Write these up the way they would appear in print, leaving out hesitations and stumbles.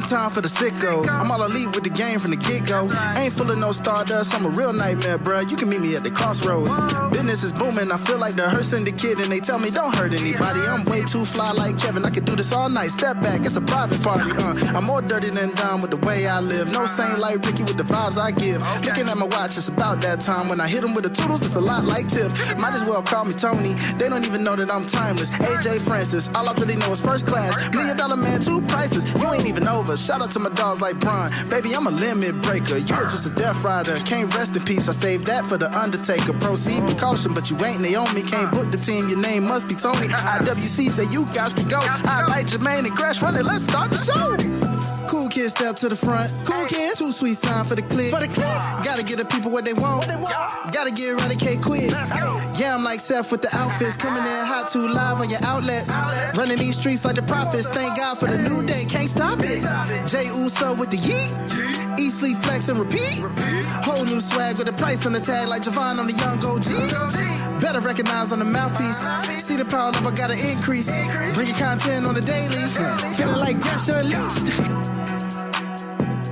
One time for the sickos. I'm all elite with the game from the get-go. Ain't full of no stardust, I'm a real nightmare, bruh. You can meet me at the crossroads. Business is booming, I feel like the Hearst Syndicate, and they tell me don't hurt anybody. I'm way too fly like Kevin, I could do this all night. Step back, it's a private party, I'm more dirty than dumb with the way I live. No saint like Ricky with the vibes I give. Looking at my watch, it's about that time. When I hit them with the toodles, it's a lot like Tiff. Might as well call me Tony. They don't even know that I'm timeless. AJ Francis, all I really know is first class. $1 million man, too priceless. You ain't even over. Shout out to my dogs like Bron. Baby, I'm a limit breaker. You're just a death rider. Can't rest in peace. I saved that for the Undertaker. Proceed with caution, but you ain't Naomi. Can't book the team. Your name must be Tony. IWC say you got to go. I like Jermaine and Crash running. Let's start the show. Cool kids step to the front. Cool kids. Too sweet sign for the click. Gotta get the people what they want. Gotta get Eradicate quick. Yeah, I'm like Seth with the outfits. Coming in hot too live on your outlets. Running these streets like the prophets. Thank God for the new day. Can't stop it. Jay Uso with the yeet. Eat, sleep, flex, and repeat. Whole new swag with a price on the tag like Javon on the young OG. Better recognize on the mouthpiece. See the power level gotta increase. Bringing content on the daily. Feeling like Gresham Unleashed.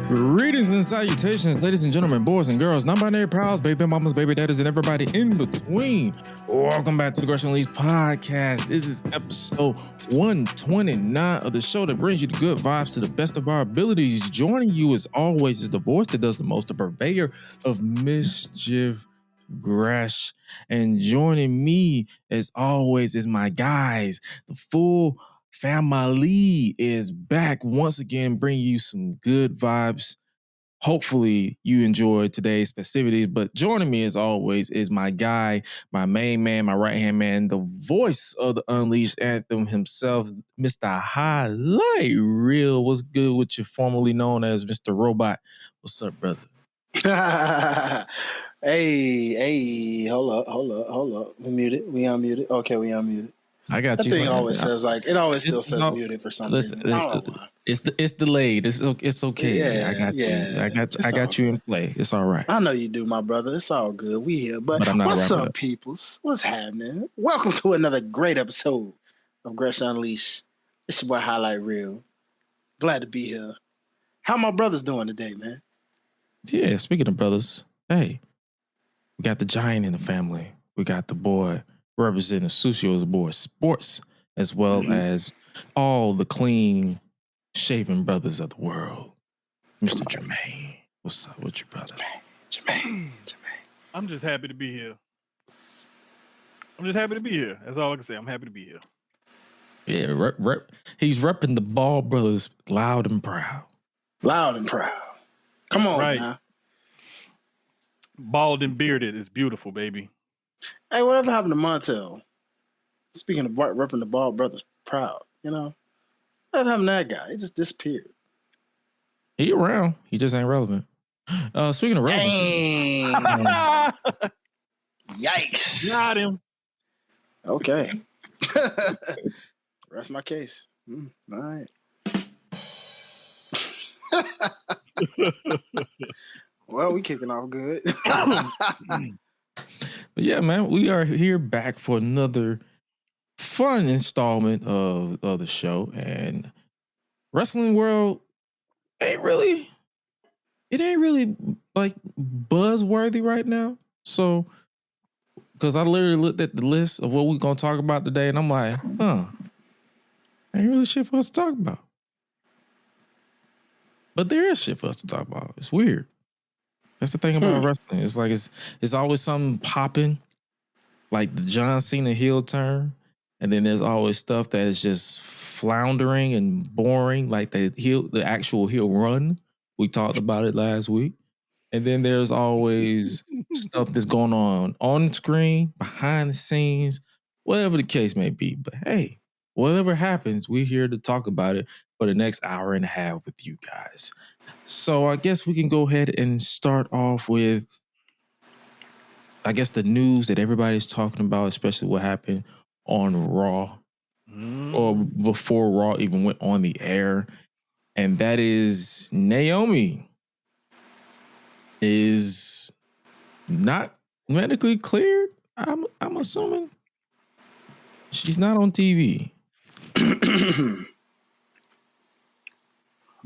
Greetings and salutations, ladies and gentlemen, boys and girls, non-binary pals, baby mamas, baby daddies, and everybody in between. Welcome back to the Karrion Kross podcast. This is episode 129 of the show that brings you the good vibes to the best of our abilities. Joining you as always is the voice that does the most, the purveyor of mischief, Gresh. And joining me as always is my guys, the full family is back once again, bringing you some good vibes. Hopefully you enjoyed today's festivities, but joining me as always is my guy, my main man, my right-hand man, the voice of the Unleashed Anthem himself, Mr. Highlight Reel. What's good with you, formerly known as Mr. Robot? What's up, brother? Hey, hold up. We muted. We unmuted. Okay, we unmuted. I got that you. That thing always says like it always still says muted for some reason. It's delayed. It's okay. Yeah, I got you in play. It's all right. I know you do, my brother. It's all good. We here. But what's up, peoples? What's happening? Welcome to another great episode of Gresham Unleashed. It's your boy Highlight Reel. Glad to be here. How my brothers doing today, man? Yeah, speaking of brothers, hey, we got the giant in the family. We got the boy representing Sussio's boy Sports, as well as all the clean shaven brothers of the world. Mr. Jermaine, what's up with you, brother? Jermaine. I'm just happy to be here. That's all I can say. I'm happy to be here. Yeah, he's repping the Ball brothers loud and proud. Come on, now. Bald and bearded is beautiful, baby. Hey, whatever happened to Montel? Speaking of repping the Ball brothers proud, whatever happened to that guy? He just disappeared. He around. He just ain't relevant. Speaking of relevant. Yikes. Got him. Okay. Rest my case. All right. Well, we kicking off good. But yeah, man, we are here back for another fun installment of the show. And wrestling world ain't really like buzzworthy right now. So, because I literally looked at the list of what we're gonna talk about today, and I'm like, ain't really shit for us to talk about. But there is shit for us to talk about. It's weird. That's the thing about wrestling. It's like it's always something popping, like the John Cena heel turn, and then there's always stuff that is just floundering and boring, like the actual heel run. We talked about it last week. And then there's always stuff that's going on screen, behind the scenes, whatever the case may be. But hey, whatever happens, we're here to talk about it for the next hour and a half with you guys. So I guess we can go ahead and start off with, I guess, the news that everybody's talking about, especially what happened on Raw or before Raw even went on the air. And that is Naomi is not medically cleared. I'm assuming she's not on TV.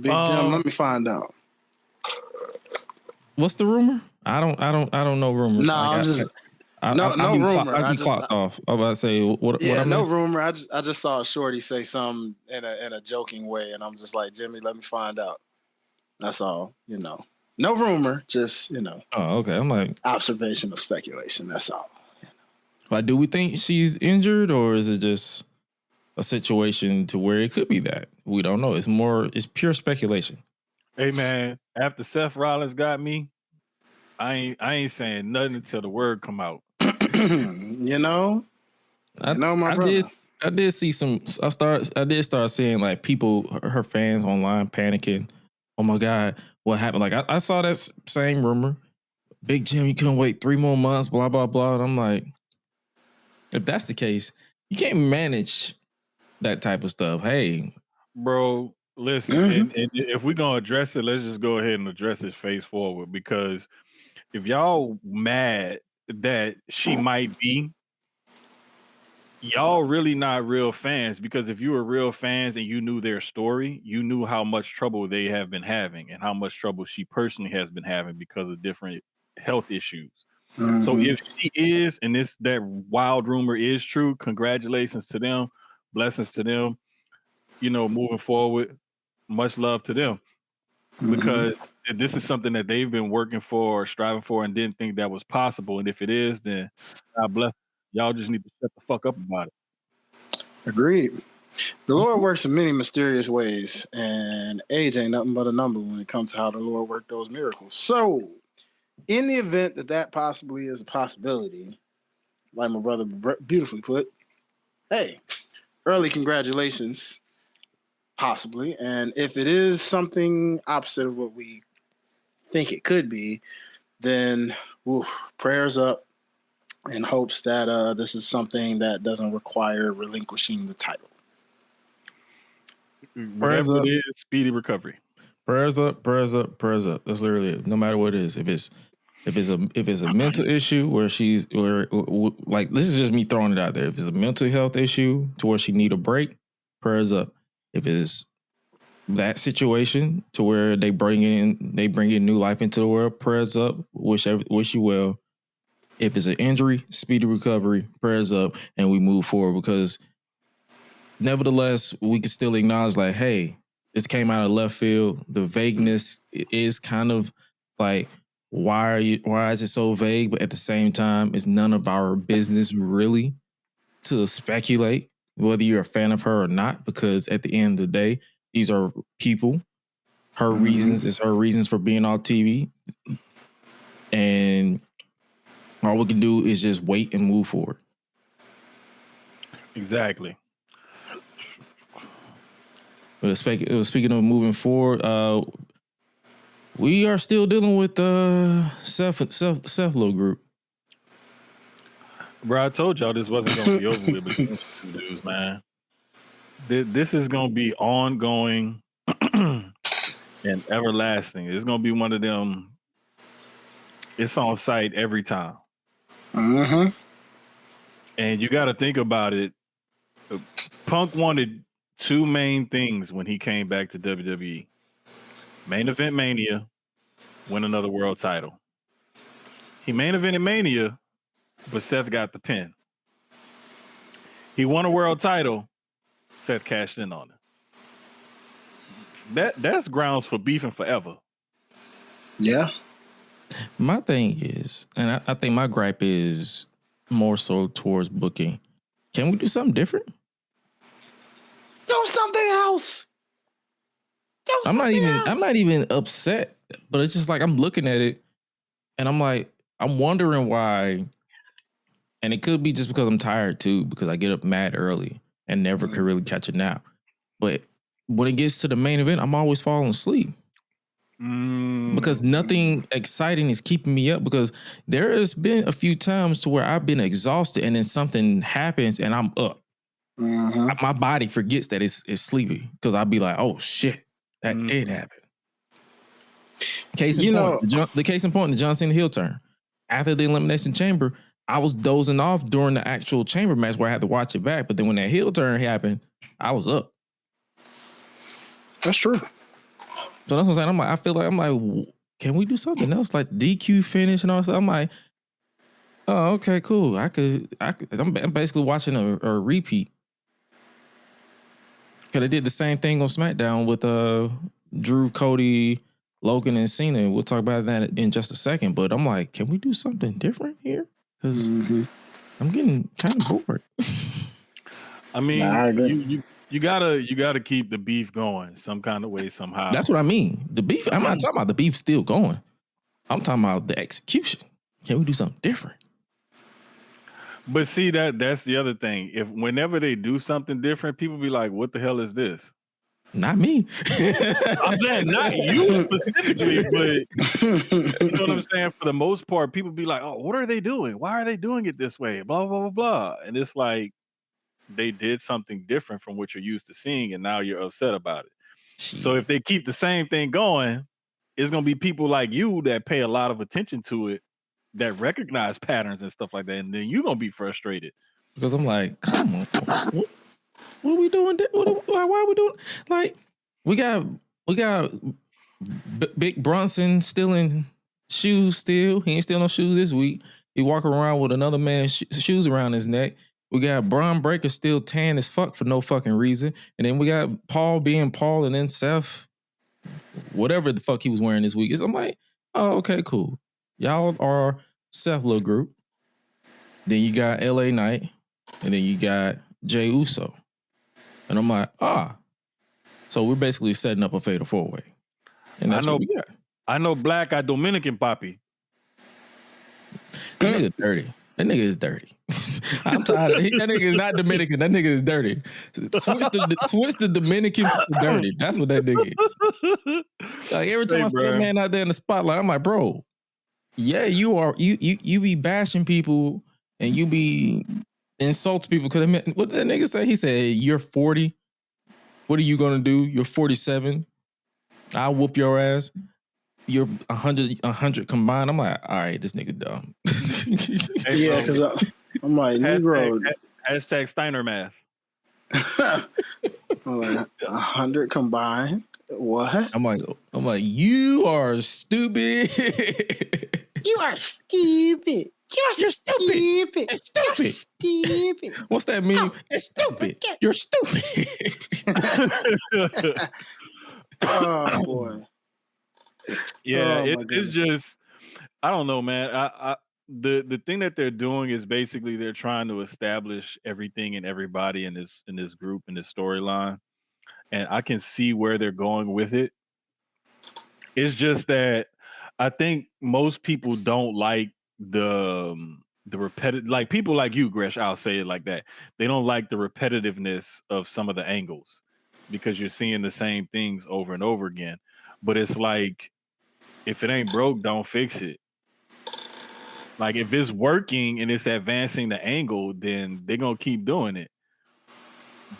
Big Jim, let me find out. What's the rumor? I don't know rumors. No, I'm just no rumor. I be clocked off. I'm about to say what I no missed? rumor. I just saw Shorty say something in a joking way, and I'm just like, Jimmy, let me find out. That's all. No rumor, just Oh, okay. I'm like observation or speculation. That's all. Like, do we think she's injured, or is it just a situation to where it could be that? We don't know. It's pure speculation. Hey man, after Seth Rollins got me, I ain't saying nothing until the word come out. My brother. I did see some. I did start seeing like people, her fans online panicking. Oh my God, what happened? Like I saw that same rumor. Big Jim, you couldn't wait 3 more months. Blah blah blah. And I'm like, if that's the case, you can't manage that type of stuff. Hey, bro, listen, and if we're gonna address it, let's just go ahead and address it face forward. Because if y'all mad that she might be, y'all really not real fans. Because if you were real fans and you knew their story, you knew how much trouble they have been having and how much trouble she personally has been having because of different health issues. So if she is, and that wild rumor is true, congratulations to them, blessings to them. Moving forward, much love to them, because this is something that they've been working for, striving for, and didn't think that was possible. And if it is, then God bless. Y'all just need to shut the fuck up about it. Agreed. The Lord works in many mysterious ways, and age ain't nothing but a number when it comes to how the Lord worked those miracles. So, in the event that possibly is a possibility, like my brother beautifully put, hey, early congratulations, possibly. And if it is something opposite of what we think it could be, then prayers up in hopes that this is something that doesn't require relinquishing the title. Whatever it is, speedy recovery. Prayers up, prayers up, prayers up. That's literally it. No matter what it is. If it's a mental issue where like, this is just me throwing it out there. If it's a mental health issue to where she need a break, prayers up. If it's that situation to where they bring in new life into the world, prayers up. Wish you well. If it's an injury, speedy recovery, prayers up, and we move forward, because nevertheless, we can still acknowledge, like, hey, this came out of left field. The vagueness is kind of like, why is it so vague? But at the same time, it's none of our business really to speculate whether you're a fan of her or not, because at the end of the day, these are people. Her reasons is her reasons for being on TV. And all we can do is just wait and move forward. Exactly. Speaking of moving forward, we are still dealing with Seth little group. Bro, I told y'all this wasn't going to be over with, but dudes, man. This is going to be ongoing and everlasting. It's going to be one of them. It's on site every time. And you got to think about it. Punk wanted 2 main things when he came back to WWE. Main event Mania, win another world title. He main evented Mania, but Seth got the pin. He won a world title, Seth cashed in on it. That's grounds for beefing forever. Yeah. My thing is, and I think my gripe is more so towards booking. Can we do something different? Do something else. I'm not even upset, but it's just like, I'm looking at it and I'm like, I'm wondering why. And it could be just because I'm tired too, because I get up mad early and never could really catch a nap. But when it gets to the main event, I'm always falling asleep. Because nothing exciting is keeping me up, because there has been a few times to where I've been exhausted and then something happens and I'm up. My body forgets that it's sleepy, because I'll be like, oh shit, that did happen. Case in point, the John Cena heel turn. After the Elimination Chamber, I was dozing off during the actual chamber match where I had to watch it back. But then when that heel turn happened, I was up. That's true. So that's what I'm saying. I feel like, can we do something else like DQ finish and all that stuff? I'm like, oh, okay, cool. I'm basically watching a repeat. Cause they did the same thing on SmackDown with Drew, Cody, Logan, and Cena. We'll talk about that in just a second. But I'm like, can we do something different here? Because I'm getting kind of bored. I mean, you gotta keep the beef going some kind of way, somehow. That's what I mean. The beef. I'm not talking about the beef still going. I'm talking about the execution. Can we do something different? But see, that's the other thing. Whenever they do something different, people be like, "What the hell is this?" Not me. I'm saying not you specifically, but you know what I'm saying? For the most part, people be like, "Oh, what are they doing? Why are they doing it this way?" Blah, blah, blah, blah. And it's like they did something different from what you're used to seeing, and now you're upset about it. So if they keep the same thing going, it's going to be people like you that pay a lot of attention to it, that recognize patterns and stuff like that, and then you're going to be frustrated. Because I'm like, come on. What are we doing? Why are we doing? Like, we got Big Bronson stealing shoes still. He ain't stealing no shoes this week. He walking around with another man's shoes around his neck. We got Braun Breaker still tan as fuck for no fucking reason. And then we got Paul being Paul, and then Seth, whatever the fuck he was wearing this week. I'm like, oh, okay, cool. Y'all are Seth little group. Then you got LA Knight, and then you got Jey Uso. And I'm like, so we're basically setting up a fatal four-way. And that's what we got. I know Black got Dominican Poppy. That nigga dirty. That nigga is dirty. I'm tired of that nigga is not Dominican. That nigga is dirty. Switch the Dominican to dirty. That's what that nigga is. Like every time I see a man out there in the spotlight, I'm like, bro, yeah, you be bashing people and you be insults people. Cause what did that nigga say? He said, you're 40. What are you gonna do? You're 47. I'll whoop your ass. You're 100 combined. I'm like, all right, this nigga dumb. Yeah, because I'm like, Negro. Hashtag Steiner math. I'm like, 100 combined. What? I'm like, you are stupid. You are stupid. You're stupid. It's stupid. You're stupid. What's that mean? It's stupid. You're stupid. Oh boy. Yeah, it's just, I don't know, man. The thing that they're doing is basically they're trying to establish everything and everybody in this group, in this storyline, and I can see where they're going with it. It's just that I think most people don't like the repetitive, like people like you, Gresh, I'll say it like that. They don't like the repetitiveness of some of the angles because you're seeing the same things over and over again. But it's like, if it ain't broke, don't fix it. Like if it's working and it's advancing the angle, then they're gonna keep doing it.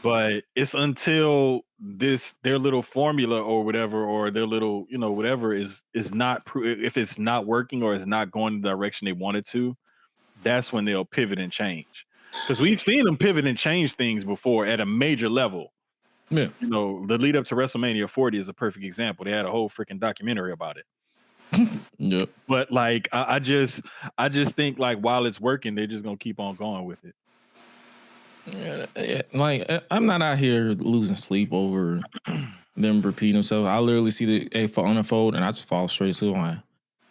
But it's until their little formula or whatever, or their little, whatever is not if it's not working or it's not going the direction they wanted to, that's when they'll pivot and change. Because we've seen them pivot and change things before at a major level. Yeah. The lead up to WrestleMania 40 is a perfect example. They had a whole freaking documentary about it. Yep. But like I just think like while it's working, they're just gonna keep on going with it. Yeah, like I'm not out here losing sleep over them repeating themselves. I literally see the unfold and I just fall straight to the line.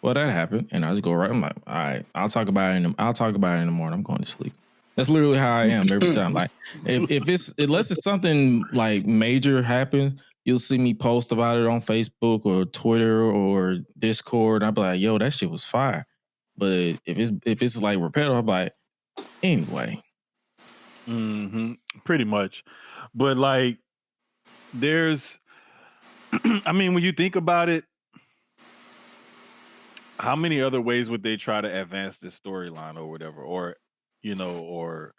Well, that happened, and I just go right. I'm like, all right, I'll talk about it in the morning. I'm going to sleep. That's literally how I am every time. Like unless it's something like major happens, you'll see me post about it on Facebook or Twitter or Discord. I'll be like, yo, that shit was fire. But if it's like repetitive, I'm like, anyway. Pretty much. But like there's I mean, when you think about it, how many other ways would they try to advance this storyline or whatever, or or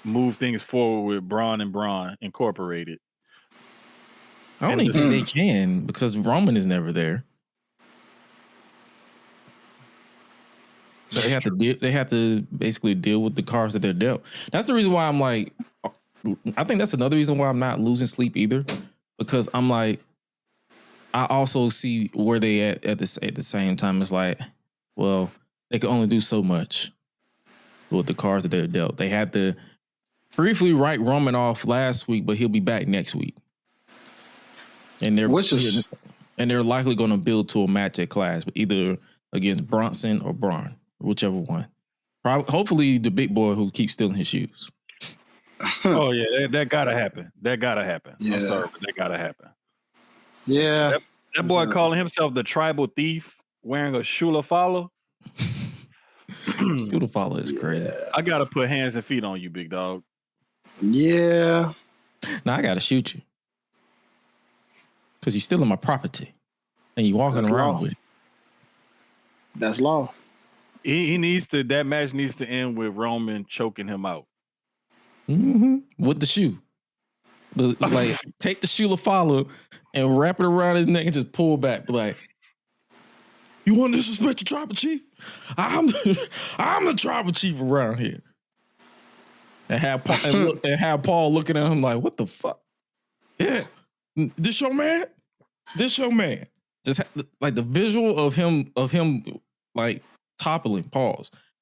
move things forward with Braun and Braun Incorporated? I don't even think they can because Roman is never there. They have to basically deal with the cards that they're dealt. That's the reason why I'm like, I think that's another reason why I'm not losing sleep either, because I'm like, I also see where they at the same time. It's like, well, they can only do so much with the cards that they're dealt. They had to briefly write Roman off last week, but he'll be back next week. And they're likely going to build to a match at Clash, but either against Bronson or Braun, whichever one. Hopefully, the big boy who keeps stealing his shoes. Oh yeah, that gotta happen. That gotta happen. Yeah. I'm sorry, but that gotta happen. Yeah. That boy calling himself the tribal thief, wearing a Shula follow. Shula follow is crazy. I gotta put hands and feet on you, big dog. Yeah. Now I gotta shoot you because you're stealing my property and you walking around with it. That's law. He needs to. That match needs to end with Roman choking him out. Mm-hmm. With the shoe. Like, take the Shula follow and wrap it around his neck and just pull back. Like, you want to disrespect your tribal chief? I'm the tribal chief around here. And have Paul looking at him like, what the fuck? Yeah, this your man. Just like the visual of him like toppling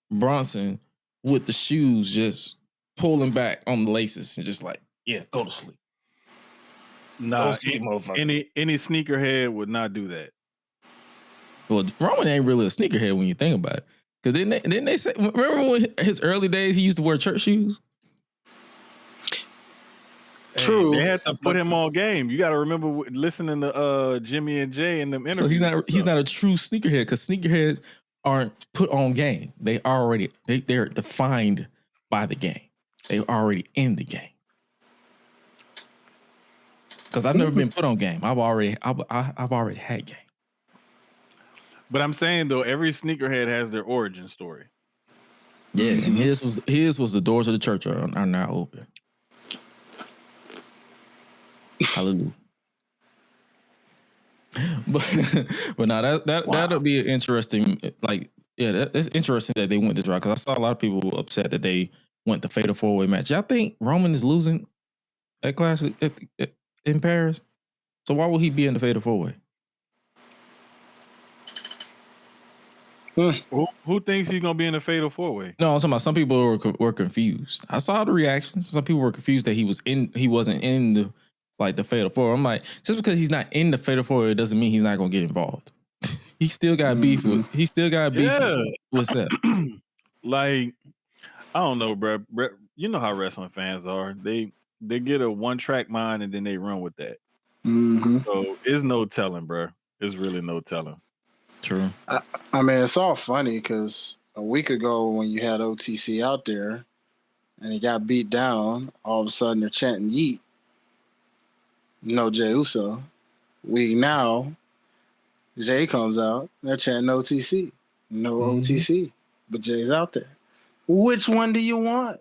Bronson with the shoes just pulling back on the laces and just like, yeah, go to sleep. Nah, any sneakerhead would not do that. Well, Roman ain't really a sneakerhead when you think about it. Because then they say, remember when his early days he used to wear church shoes? True. They had to put him on game. You got to remember listening to Jimmy and Jay in them interviews. So he's not a true sneakerhead because sneakerheads aren't put on game. They're defined by the game. They're already in the game. Because I've never been put on game. I've already had game. But I'm saying though, every sneakerhead has their origin story. Yeah, and his was the doors of the church are now open. Hallelujah. But now that'll be an interesting, like, yeah, it's interesting that they went this route because I saw a lot of people upset that they went the Fatal 4-Way match. Y'all think Roman is losing at Clash in Paris? So why will he be in the Fatal 4-Way? Who thinks he's gonna be in the Fatal 4-Way? No, I'm talking about some people were confused. I saw the reactions. Some people were confused that he wasn't in the Fatal 4. I'm like, just because he's not in the Fatal 4, it doesn't mean he's not gonna get involved. He still got beef with. He still got beef with Seth. Like, I don't know, bro. You know how wrestling fans are. They get a one-track mind and then they run with that. Mm-hmm. So it's no telling, bro. It's really no telling. True. I mean, it's all funny because a week ago when you had OTC out there and he got beat down, all of a sudden they're chanting yeet. No Jey Uso. Week now, Jey comes out, they're chanting OTC. No OTC, but Jey's out there. Which one do you want?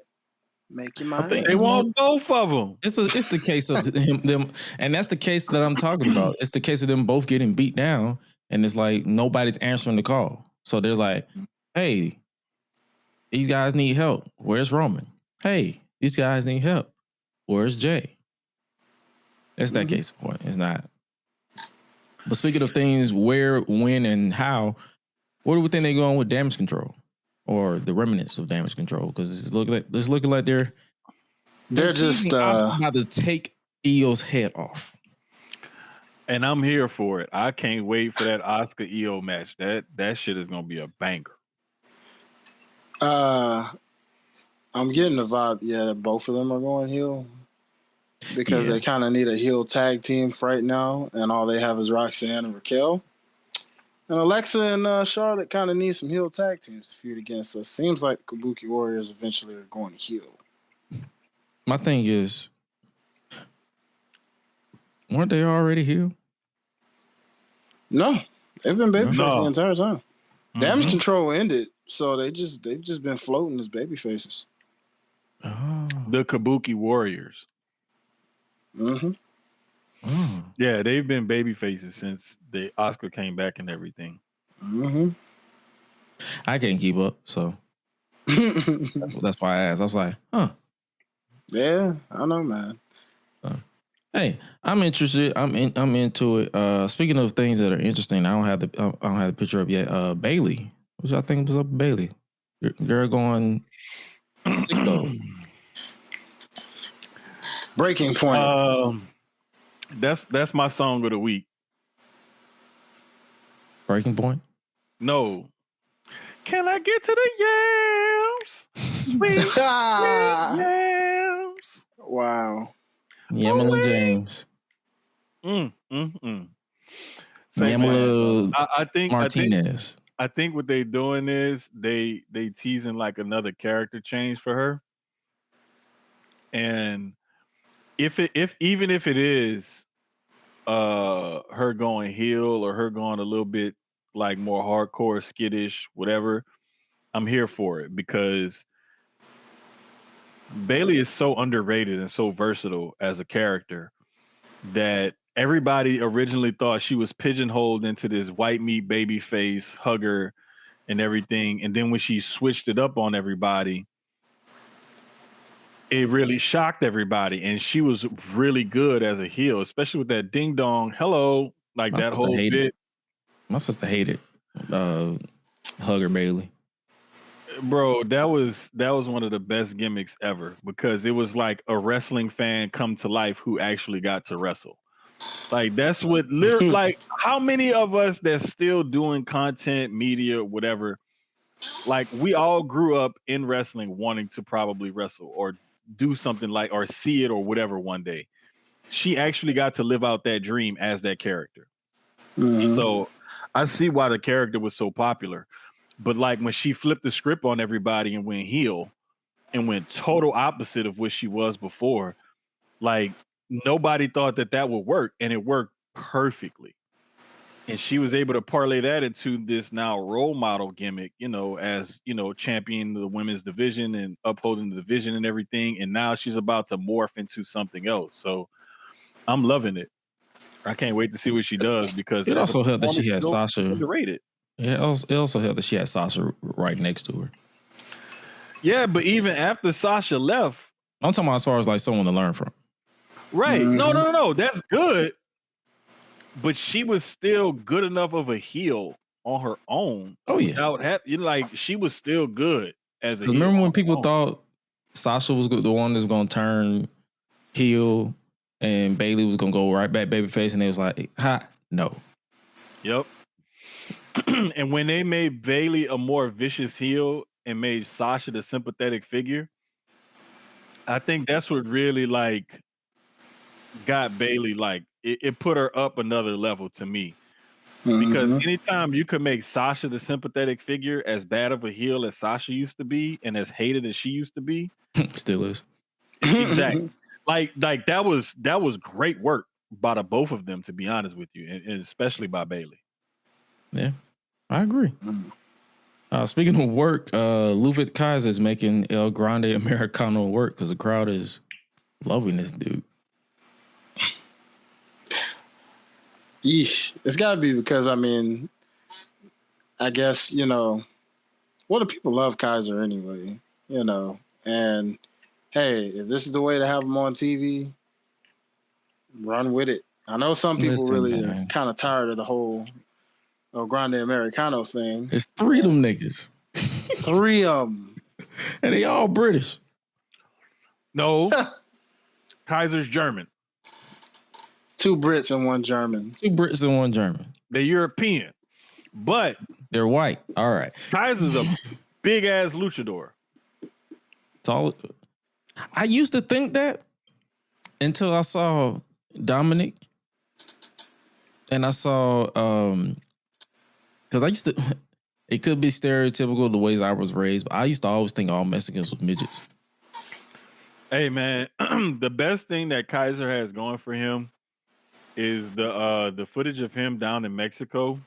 Make your mind. I think they want both of them. It's the case of them, and that's the case that I'm talking about. It's the case of them both getting beat down, and it's like nobody's answering the call. So they're like, "Hey, these guys need help. Where's Roman? Hey, these guys need help. Where's Jey?" That's that case point. It's not. But speaking of things, where, when, and how, where do we think they're going with Damage Control or the remnants of Damage Control? Because it's looking like they're just about to take Io's head off. And I'm here for it. I can't wait for that Asuka Io match. That shit is gonna be a banger. I'm getting the vibe. Yeah, both of them are going heel. Because they kind of need a heel tag team right now, and all they have is Roxanne and Raquel. And Alexa and Charlotte kind of need some heel tag teams to feud against. So it seems like Kabuki Warriors eventually are going to heel. My thing is, weren't they already heel? No, they've been babyface the entire time. Damage Control ended, so they've just been floating as babyfaces. Oh. The Kabuki Warriors. Yeah, they've been baby faces since the Oscar came back and everything. I can't keep up, so that's why I asked. I was like, huh. Yeah, I know, man. Hey, I'm interested. I'm into it. Speaking of things that are interesting, I don't have the picture up yet. Bailey, what y'all think was up with Bailey? Girl going sicko. Breaking point. That's my song of the week. Breaking point. No. Can I get to the yams? Sweet yams. Wow. Yamala James. Yamala Martinez. I think what they doing is they teasing like another character change for her. And if it is her going heel or her going a little bit like more hardcore, skittish, whatever, I'm here for it because Bailey is so underrated and so versatile as a character that everybody originally thought she was pigeonholed into this white meat baby face hugger and everything. And then when she switched it up on everybody, it really shocked everybody. And she was really good as a heel, especially with that ding dong hello, like that whole bit. My sister hated Hugger Bailey. Bro, that was one of the best gimmicks ever because it was like a wrestling fan come to life who actually got to wrestle. Like that's what like how many of us that's still doing content, media, whatever, like we all grew up in wrestling wanting to probably wrestle or do something like or see it or whatever one day. She actually got to live out that dream as that character. Mm-hmm. So I see why the character was so popular. But like when she flipped the script on everybody and went heel and went total opposite of what she was before, like nobody thought that would work, and it worked perfectly. And she was able to parlay that into this now role model gimmick, as championing the women's division and upholding the division and everything. And now she's about to morph into something else. So I'm loving it. I can't wait to see what she does because it also helped that she had Sasha underrated. It also helped that she had Sasha right next to her. Yeah, but even after Sasha left, I'm talking about as far as like someone to learn from. Right. Mm-hmm. No. That's good. But she was still good enough of a heel on her own. Oh yeah. Like she was still good as a heel. Remember when people thought Sasha was the one that's going to turn heel and Bailey was going to go right back babyface, and they was like, "Ha, no." Yep. And when they made Bailey a more vicious heel and made Sasha the sympathetic figure, I think that's what really like got Bailey like it put her up another level to me. Because anytime you could make Sasha the sympathetic figure as bad of a heel as Sasha used to be and as hated as she used to be, still is. Exactly. like that was great work by the both of them, to be honest with you, and especially by Bailey. Yeah, I agree. Speaking of work, Ludwig Kaiser is making El Grande Americano work because the crowd is loving this dude. Yeesh. It's got to be because, I mean, I guess, well, the people love Kaiser anyway, and hey, if this is the way to have him on TV, run with it. I know some people really are kind of tired of the whole El Grande Americano thing. There's 3 of them niggas. 3 of them. And they all British. No. Kaiser's German. 2 Brits and 1 German. 2 Brits and 1 German. They're European, but they're white. All right. Kaiser's a big ass luchador. I used to think that until I saw Dominic, and I saw because I used to. It could be stereotypical the ways I was raised, but I used to always think all Mexicans were midgets. Hey man, the best thing that Kaiser has going for him is the footage of him down in Mexico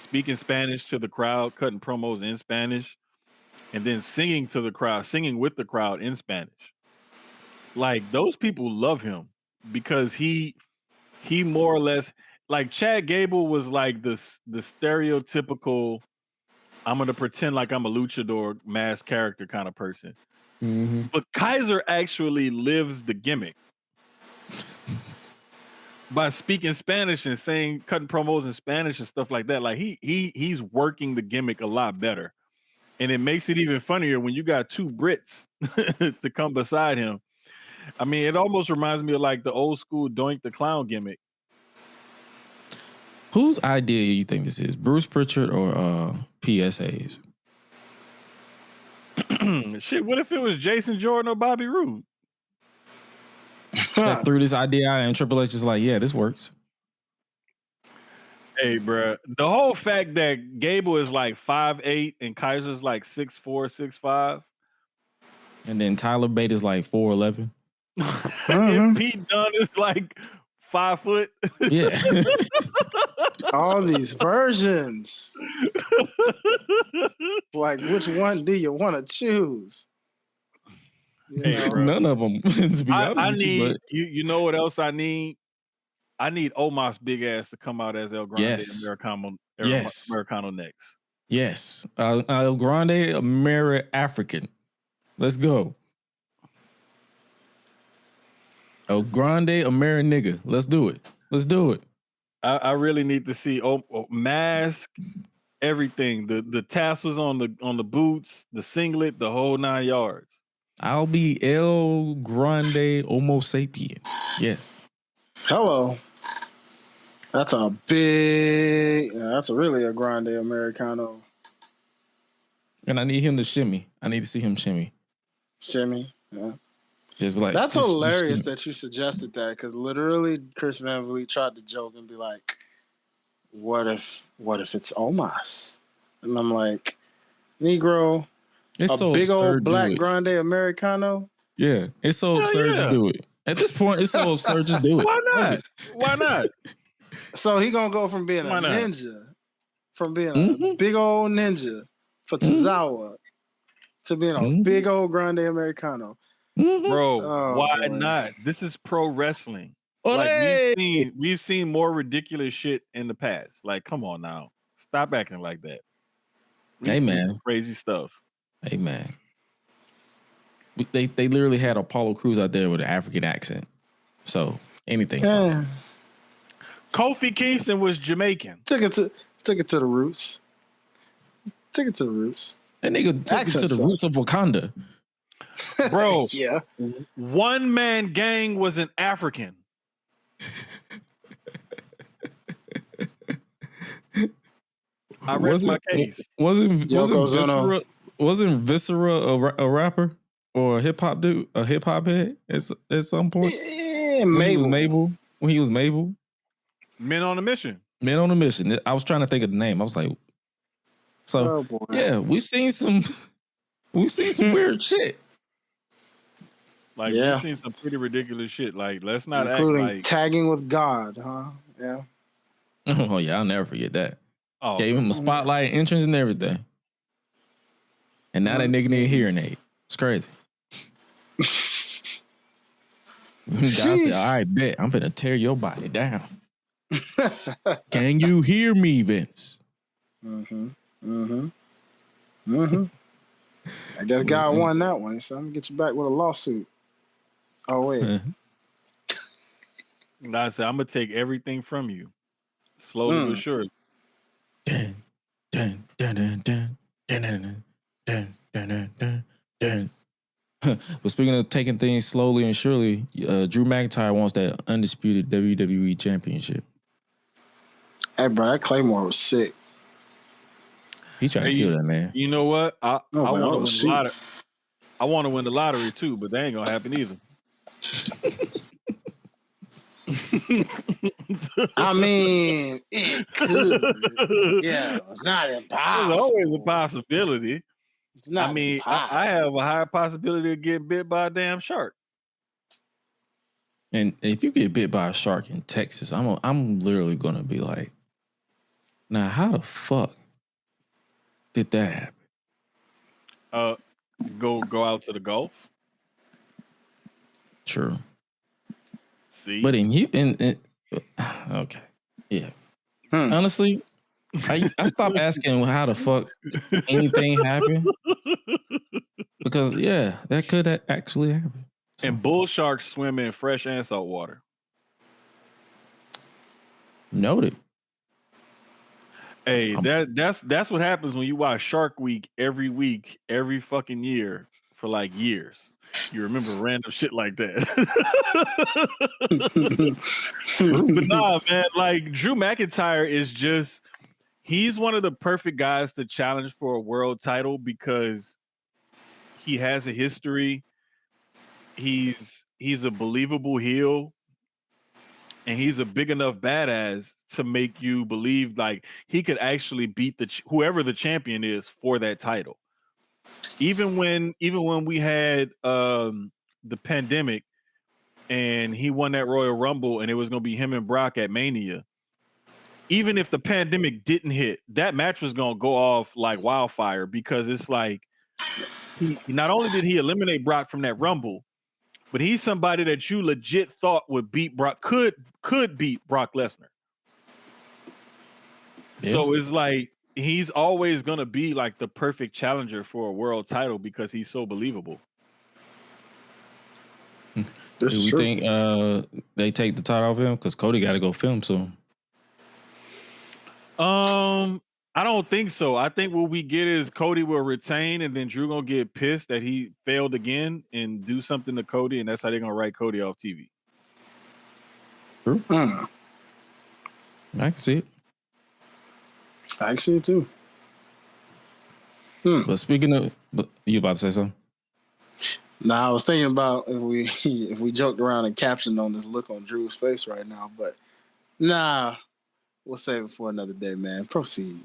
speaking Spanish to the crowd, cutting promos in Spanish, and then singing to the crowd, singing with the crowd in Spanish. Like those people love him because he more or less, like Chad Gable was like the stereotypical I'm gonna pretend like I'm a luchador mass character kind of person. But Kaiser actually lives the gimmick. by speaking Spanish and cutting promos in Spanish and stuff like that. Like he's working the gimmick a lot better. And it makes it even funnier when you got two Brits to come beside him. I mean, it almost reminds me of like the old school Doink the Clown gimmick. Whose idea you think this is? Bruce Pritchard or PSA's? Shit, what if it was Jason Jordan or Bobby Roode? That threw this idea out and Triple H is like, yeah, this works. Hey, bro, the whole fact that Gable is like 5'8" and Kaiser's like 6'4", 6'5", and then Tyler Bate is like 4'11". And Pete Dunne is like 5 foot. Yeah. All these versions. Like, which one do you want to choose? Hey, none of them. To be honest I with need you know what else I need? I need Omos big ass to come out as El Grande Americano next. Yes. El Grande African. Let's go. El Grande nigga. Let's do it. Let's do it. I really need to see mask, everything. The tassels on the boots, the singlet, the whole 9 yards. I'll be El Grande Homo sapien. Yes. Hello. That's really a Grande Americano. And I need him to shimmy. I need to see him shimmy. Shimmy, yeah. Just like that's hilarious that you suggested that, because literally Chris Van Vliet tried to joke and be like, what if it's Omos? And I'm like, Negro, it's a big old black Grande Americano? Yeah, it's so absurd to do it. At this point, it's so absurd to do it. Why not? Why not? So he gonna go from being a ninja, from being a big old ninja for Tozawa to being a big old Grande Americano. Bro, why not? This is pro wrestling. Like we've seen more ridiculous shit in the past. Like, come on now, stop acting like that. Hey man, crazy stuff. Hey man, they literally had Apollo Crews out there with an African accent, so anything's possible. Kofi Kingston was Jamaican. Took it to the roots. Took it to the roots. That nigga took it to the roots of Wakanda. Bro, yeah. One Man Gang was an African. I rest my case. Wasn't Viscera a rapper or a hip hop dude, a hip hop head at some point? Yeah, when he was Mabel. Men on a Mission. Men on a Mission. I was trying to think of the name. I was like, so yeah, we've seen some weird shit. Like we've seen some pretty ridiculous shit. Like let's not including act like tagging with God, huh? Yeah. Oh yeah, I'll never forget that. Oh, gave him a spotlight entrance and everything. And now that nigga need a hearing aid. It's crazy. God said, all right, bet. I'm finna tear your body down. Can you hear me, Vince? I guess God won that one, so I'm gonna get you back with a lawsuit. Oh wait. I said I'm gonna take everything from you. Slowly but surely. But speaking of taking things slowly and surely, Drew McIntyre wants that undisputed WWE Championship. Hey, bro, that Claymore was sick. He trying to kill that man. You know what? I want to win the lottery. I want to win the lottery too, but that ain't gonna happen either. I mean, it could. Yeah, it's not impossible. There's always a possibility. It's not. I mean, I have a high possibility of getting bit by a damn shark. And if you get bit by a shark in Texas, I'm literally gonna be like, now how the fuck did that happen? Go out to the Gulf. True. See, but okay, yeah. Honestly, I stopped asking how the fuck anything happened because that could actually happen. And bull sharks swim in fresh and salt water. Noted. Hey, that's what happens when you watch Shark Week every week, every fucking year for like years. You remember random shit like that. But nah, man, like Drew McIntyre is just he's one of the perfect guys to challenge for a world title because he has a history. He's a believable heel. And he's a big enough badass to make you believe like he could actually beat whoever the champion is for that title. Even when we had the pandemic and he won that Royal Rumble and it was going to be him and Brock at Mania. Even if the pandemic didn't hit, that match was going to go off like wildfire because it's like he not only did he eliminate Brock from that Rumble, but he's somebody that you legit thought would beat Brock, could beat Brock Lesnar. Yeah. So it's like he's always gonna be like the perfect challenger for a world title because he's so believable. Do we think they take the title off him? Because Cody got to go film soon. I don't think so. I think what we get is Cody will retain, and then Drew gonna get pissed that he failed again and do something to Cody, and that's how they're gonna write Cody off TV. True. I can see it. I can see it too. But speaking of, you about to say something? Nah, I was thinking about if we joked around and captioned on this look on Drew's face right now, but nah, we'll save it for another day, man. Proceed.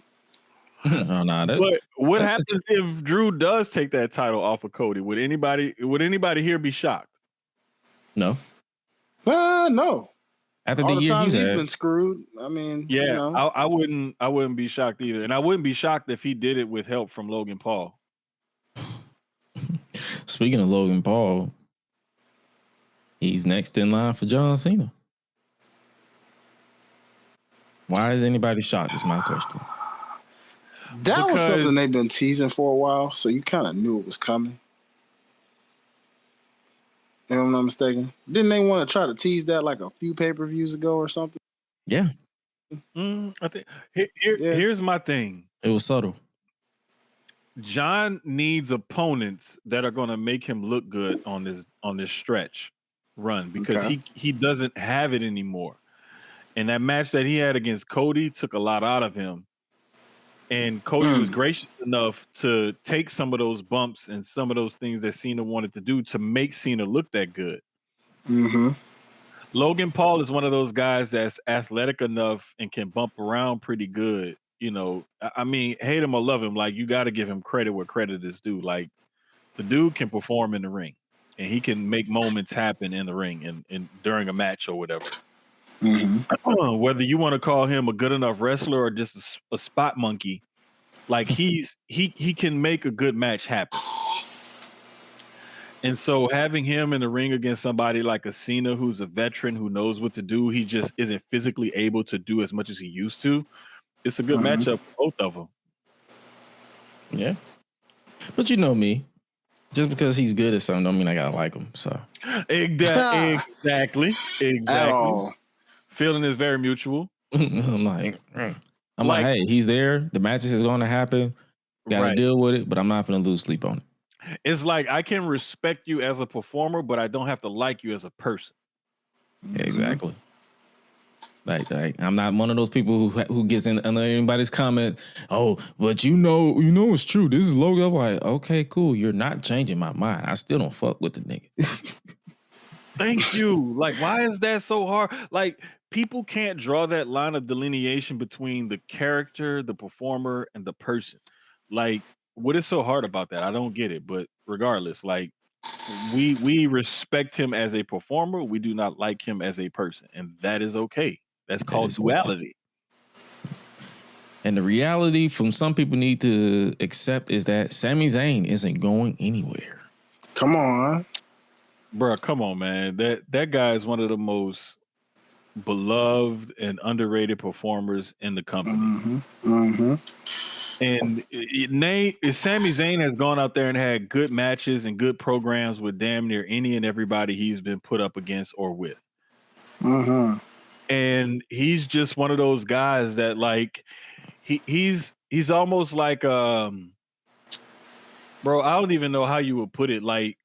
Oh, nah, but what happens if Drew does take that title off of Cody? Would anybody here be shocked? No. No. After all the year he's been screwed. I mean, yeah, you know. I wouldn't be shocked either, and I wouldn't be shocked if he did it with help from Logan Paul. Speaking of Logan Paul, he's next in line for John Cena. Why is anybody shocked? Is my question. That was something they've been teasing for a while, so you kind of knew it was coming. If I'm not mistaken. Didn't they want to try to tease that like a few pay-per-views ago or something? Yeah. I think here's my thing. It was subtle. John needs opponents that are going to make him look good on this stretch run because he doesn't have it anymore. And that match that he had against Cody took a lot out of him. And Cody was gracious enough to take some of those bumps and some of those things that Cena wanted to do to make Cena look that good. Mm-hmm. Logan Paul is one of those guys that's athletic enough and can bump around pretty good. You know, I mean, hate him or love him, like you got to give him credit where credit is due. Like the dude can perform in the ring and he can make moments happen in the ring and during a match or whatever. Mm-hmm. Whether you want to call him a good enough wrestler or just a spot monkey, like he can make a good match happen. And so having him in the ring against somebody like a Cena who's a veteran who knows what to do, he just isn't physically able to do as much as he used to. It's a good matchup for both of them. Yeah. But you know me. Just because he's good at something don't mean I gotta like him. So exactly. Feeling is very mutual. I'm like, hey, he's there. The matches is going to happen. Got to deal with it, but I'm not going to lose sleep on it. It's like I can respect you as a performer, but I don't have to like you as a person. Exactly. Like I'm not one of those people who gets in under anybody's comment. Oh, but you know it's true. This is Logan. I'm like, okay, cool. You're not changing my mind. I still don't fuck with the nigga. Thank you. Like, why is that so hard? Like, people can't draw that line of delineation between the character, the performer, and the person. Like, what is so hard about that? I don't get it. But regardless, like, we respect him as a performer. We do not like him as a person, and that is okay. That's called duality. Okay. And the reality from some people need to accept is that Sami Zayn isn't going anywhere. Come on. Bro, come on, man. That guy is one of the most beloved and underrated performers in the company. And Sami Zayn has gone out there and had good matches and good programs with damn near any and everybody he's been put up against or with. And he's just one of those guys that like he's almost like bro, I don't even know how you would put it. Like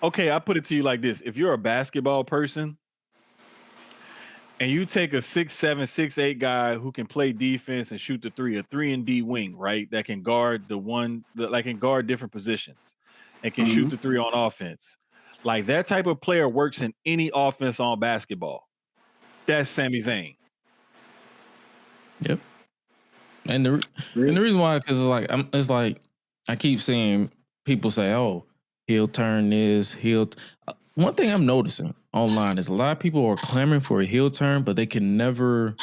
okay, I put it to you like this. If you're a basketball person and you take a 6'7", 6'8" guy who can play defense and shoot the three, a 3-and-D wing, right? That can guard can guard different positions and can shoot the three on offense. Like that type of player works in any offense on basketball. That's Sami Zayn. Yep. And the reason why, because it's like I keep seeing people say, "Oh, he'll turn this, he'll." One thing I'm noticing online is a lot of people are clamoring for a heel turn, but they can never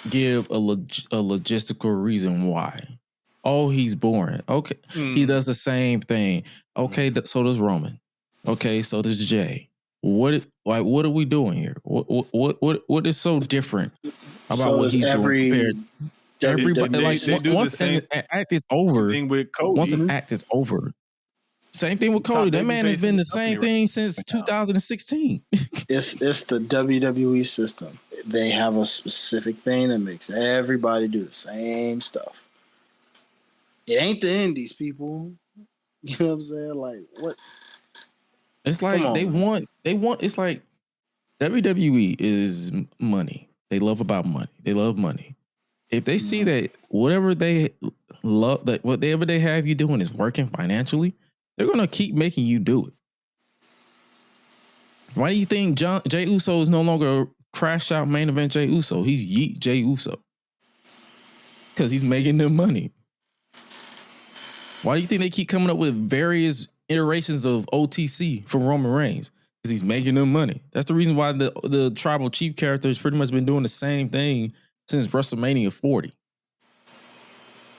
give a logistical reason why. Oh, he's boring. Okay, he does the same thing. Okay, so does Roman. Okay, so does Jay. What are we doing here? What is so different about what he's doing compared? Everybody once an act is over. Once an act is over. Same thing with Cody. That man has been the same thing since 2016. It's the WWE system. They have a specific thing that makes everybody do the same stuff. It ain't the indies, people. You know what I'm saying? Like what? It's like they want. It's like WWE is money. They love about money. They love money. If they see that whatever they love, that whatever they have you doing is working financially, they're gonna keep making you do it. Why do you think Jay Uso is no longer crash out main event Jay Uso? He's Yeet Jay Uso because he's making them money. Why do you think they keep coming up with various iterations of OTC for Roman Reigns? Because he's making them money. That's the reason why the tribal chief character has pretty much been doing the same thing since WrestleMania 40.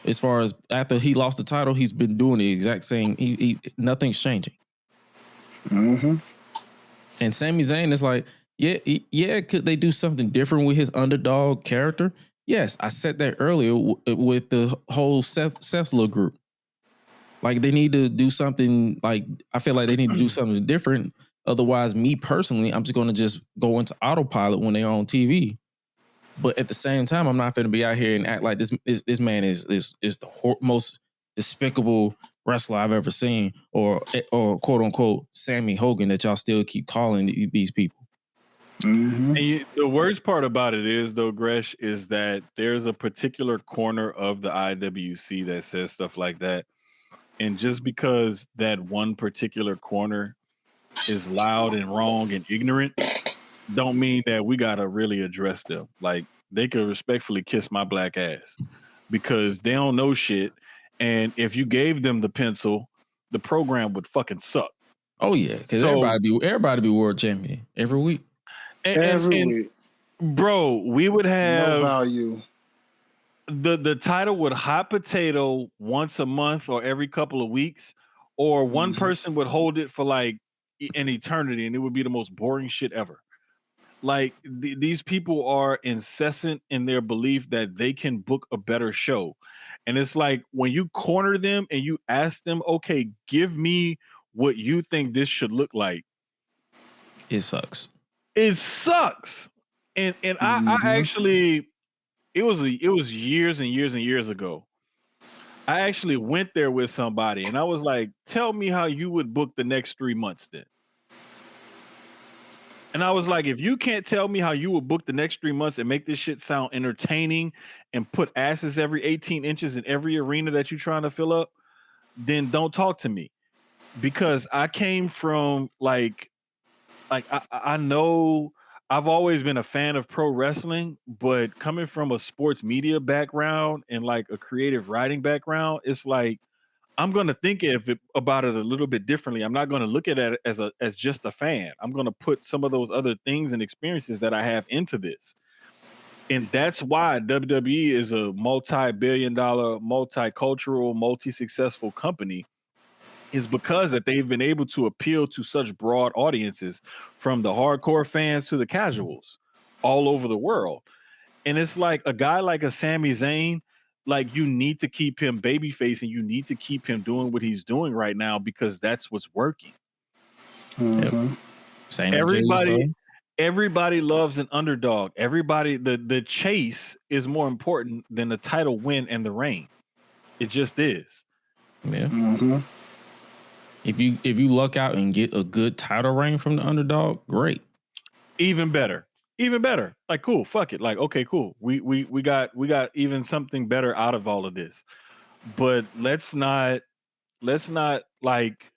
As far as after he lost the title, he's been doing the exact same. Nothing's changing. And Sami Zayn is like, yeah. Could they do something different with his underdog character? Yes, I said that earlier with the whole Seth's little group. Like they need to do something. Like I feel like they need to do something different. Otherwise, me personally, I'm just going to just go into autopilot when they're on TV. But at the same time, I'm not going to be out here and act like this man is the most despicable wrestler I've ever seen, or quote unquote Sammy Hogan that y'all still keep calling these people. And the worst part about it is, though, Gresh, is that there's a particular corner of the IWC that says stuff like that. And just because that one particular corner is loud and wrong and ignorant, don't mean that we got to really address them. Like, they could respectfully kiss my black ass because they don't know shit. And if you gave them the pencil, the program would fucking suck. Oh, yeah, because everybody be world champion every week. Every week. Bro, we would have no value. The title would hot potato once a month or every couple of weeks, or one person would hold it for like an eternity, and it would be the most boring shit ever. Like these people are incessant in their belief that they can book a better show. And it's like when you corner them and you ask them, okay, give me what you think this should look like. It sucks. It sucks. And I actually, it was years and years and years ago. I actually went there with somebody and I was like, tell me how you would book the next 3 months then. And I was like, if you can't tell me how you would book the next 3 months and make this shit sound entertaining and put asses every 18 inches in every arena that you're trying to fill up, then don't talk to me. Because I came from like I know I've always been a fan of pro wrestling, but coming from a sports media background and like a creative writing background, it's like I'm going to think about it a little bit differently. I'm not going to look at it as just a fan. I'm going to put some of those other things and experiences that I have into this. And that's why WWE is a multi-billion-dollar, multicultural, multi-successful company, is because that they've been able to appeal to such broad audiences, from the hardcore fans to the casuals all over the world. And it's like a guy like a Sami Zayn, like you need to keep him babyface and you need to keep him doing what he's doing right now because that's what's working. Same Everybody Everybody loves an underdog. Everybody, the chase is more important than the title win and the reign. It just is. Yeah. Mm-hmm. If you luck out and get a good title reign from the underdog, great. Even better. Like, cool. Fuck it. Like, okay, cool. We got even something better out of all of this. But let's not like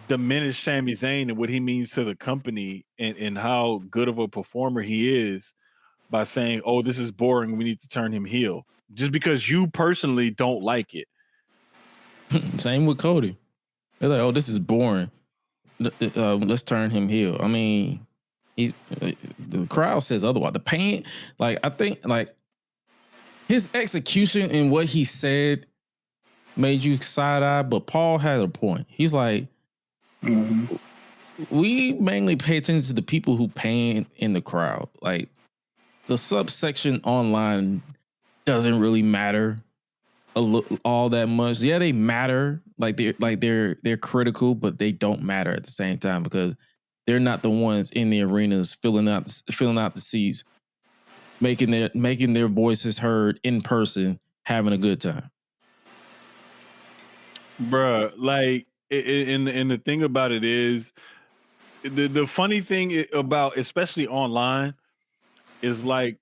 diminish Sami Zayn and what he means to the company and how good of a performer he is by saying, "Oh, this is boring. We need to turn him heel," just because you personally don't like it. Same with Cody. They're like, "Oh, this is boring. Let's turn him heel." I mean, the crowd says otherwise. The pain, like I think, like his execution and what he said made you side eye. But Paul had a point. He's like, we mainly pay attention to the people who pay in the crowd. Like the subsection online doesn't really matter all that much. Yeah, they matter. They're critical, but they don't matter at the same time because they're not the ones in the arenas filling out the seats, making their voices heard in person, having a good time. Bruh, like, and the thing about it is, the funny thing about, especially online, is like,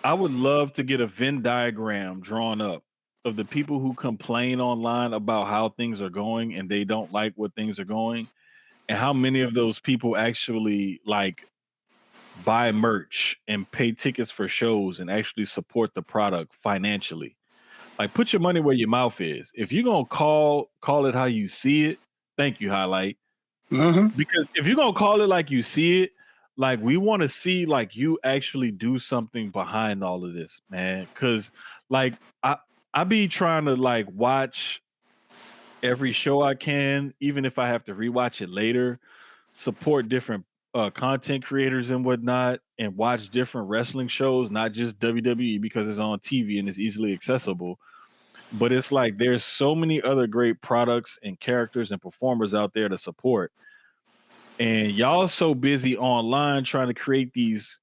I would love to get a Venn diagram drawn up of the people who complain online about how things are going and they don't like what things are going, and how many of those people actually like buy merch and pay tickets for shows and actually support the product financially. Like, put your money where your mouth is. If you're gonna call it how you see it, thank you, Highlight. Because if you're gonna call it like you see it, like, we want to see like you actually do something behind all of this, man. Because like I be trying to like watch every show I can, even if I have to rewatch it later, support different content creators and whatnot, and watch different wrestling shows, not just WWE because it's on TV and it's easily accessible. But it's like there's so many other great products and characters and performers out there to support. And y'all so busy online trying to create these